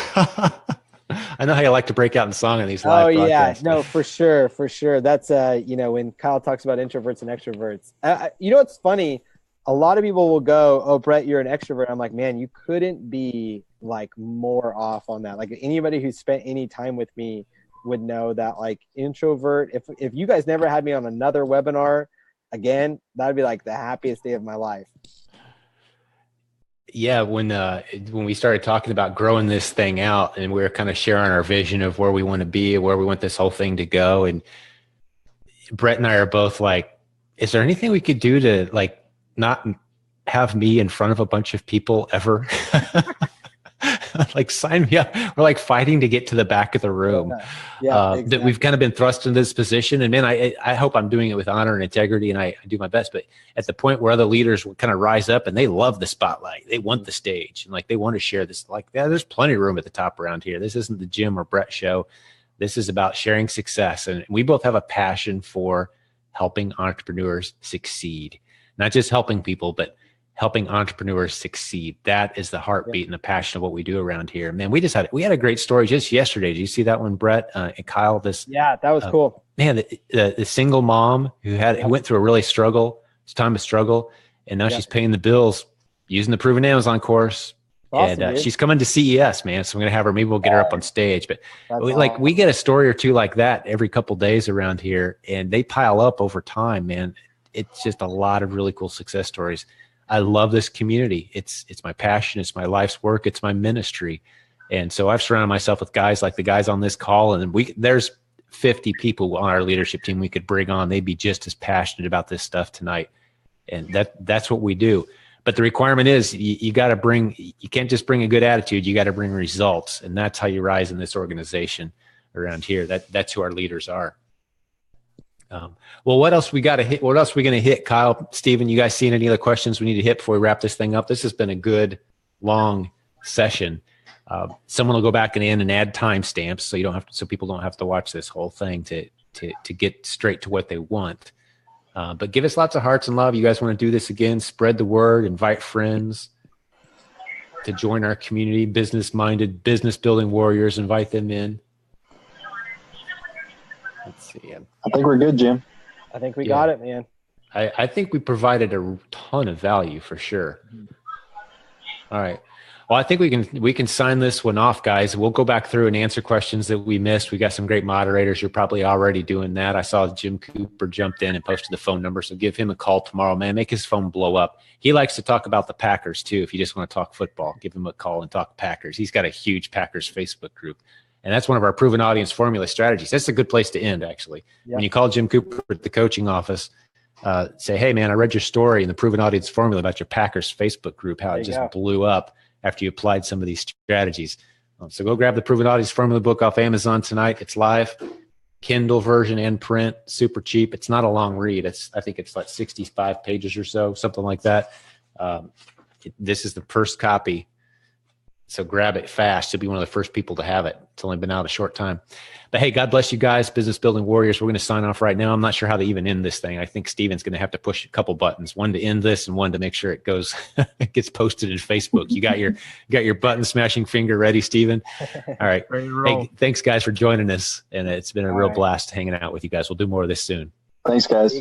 Speaker 2: I know how you like to break out in song on these live broadcasts.
Speaker 3: No, for sure. That's when Kyle talks about introverts and extroverts. You know what's funny? A lot of people will go, "Oh, Brett, you're an extrovert." I'm like, man, you couldn't be like more off on that. Like anybody who's spent any time with me would know that like introvert. If you guys never had me on another webinar again, that'd be like the happiest day of my life.
Speaker 2: Yeah, when we started talking about growing this thing out and we were kind of sharing our vision of where we want to be, where we want this whole thing to go, and Brett and I are both like, is there anything we could do to like not have me in front of a bunch of people ever? Like sign me up. We're like fighting to get to the back of the room. Exactly. That we've kind of been thrust into this position. And man, I hope I'm doing it with honor and integrity and I do my best. But at the point where other leaders will kind of rise up and they love the spotlight, they want the stage and like they want to share this. Like, yeah, there's plenty of room at the top around here. This isn't the Jim or Brett show. This is about sharing success. And we both have a passion for helping entrepreneurs succeed, not just helping people, but helping entrepreneurs succeed. That is the heartbeat and the passion of what we do around here. Man, we had a great story just yesterday. Did you see that one, Brett and Kyle?
Speaker 3: That was cool.
Speaker 2: Man, the single mom who went through a really struggle. It's time of struggle, and now she's paying the bills using the Proven Amazon course. Awesome, and she's coming to CES, man. So I'm gonna have her. Maybe we'll get her up on stage. But we get a story or two like that every couple days around here, and they pile up over time. Man, it's just a lot of really cool success stories. I love this community. It's my passion. It's my life's work. It's my ministry. And so I've surrounded myself with guys like the guys on this call. And there's 50 people on our leadership team we could bring on. They'd be just as passionate about this stuff tonight. And that's what we do. But the requirement is you can't just bring a good attitude. You got to bring results. And that's how you rise in this organization around here. That's who our leaders are. Well, what else we got to hit? What else are we going to hit, Kyle, Steven? You guys seen any other questions we need to hit before we wrap this thing up? This has been a good, long session. Someone will go back and add timestamps so people don't have to watch this whole thing to get straight to what they want. But give us lots of hearts and love. You guys want to do this again? Spread the word. Invite friends to join our community. Business-minded, business-building warriors. Invite them in. Let's see.
Speaker 4: I think we're good, Jim.
Speaker 3: I think we got it, man.
Speaker 2: I think we provided a ton of value for sure. All right. Well, I think we can sign this one off, guys. We'll go back through and answer questions that we missed. We got some great moderators. You're probably already doing that. I saw Jim Cooper jumped in and posted the phone number, so give him a call tomorrow, man. Make his phone blow up. He likes to talk about the Packers too. If you just want to talk football, give him a call and talk Packers. He's got a huge Packers Facebook group. And that's one of our proven audience formula strategies. That's a good place to end, actually. Yep. When you call Jim Cooper at the coaching office, say, hey, man, I read your story in the proven audience formula about your Packers Facebook group, how it just blew up after you applied some of these strategies. So go grab the proven audience formula book off Amazon tonight. It's live, Kindle version and print, super cheap. It's not a long read. I think it's like 65 pages or so, something like that. This is the first copy. So grab it fast. You'll be one of the first people to have it. It's only been out a short time. But hey, God bless you guys, business building warriors. We're going to sign off right now. I'm not sure how to even end this thing. I think Steven's going to have to push a couple buttons, one to end this and one to make sure it goes, it gets posted in Facebook. You got your button smashing finger ready, Steven? All right. Hey, thanks guys for joining us. And it's been a real blast hanging out with you guys. We'll do more of this soon.
Speaker 4: Thanks, guys.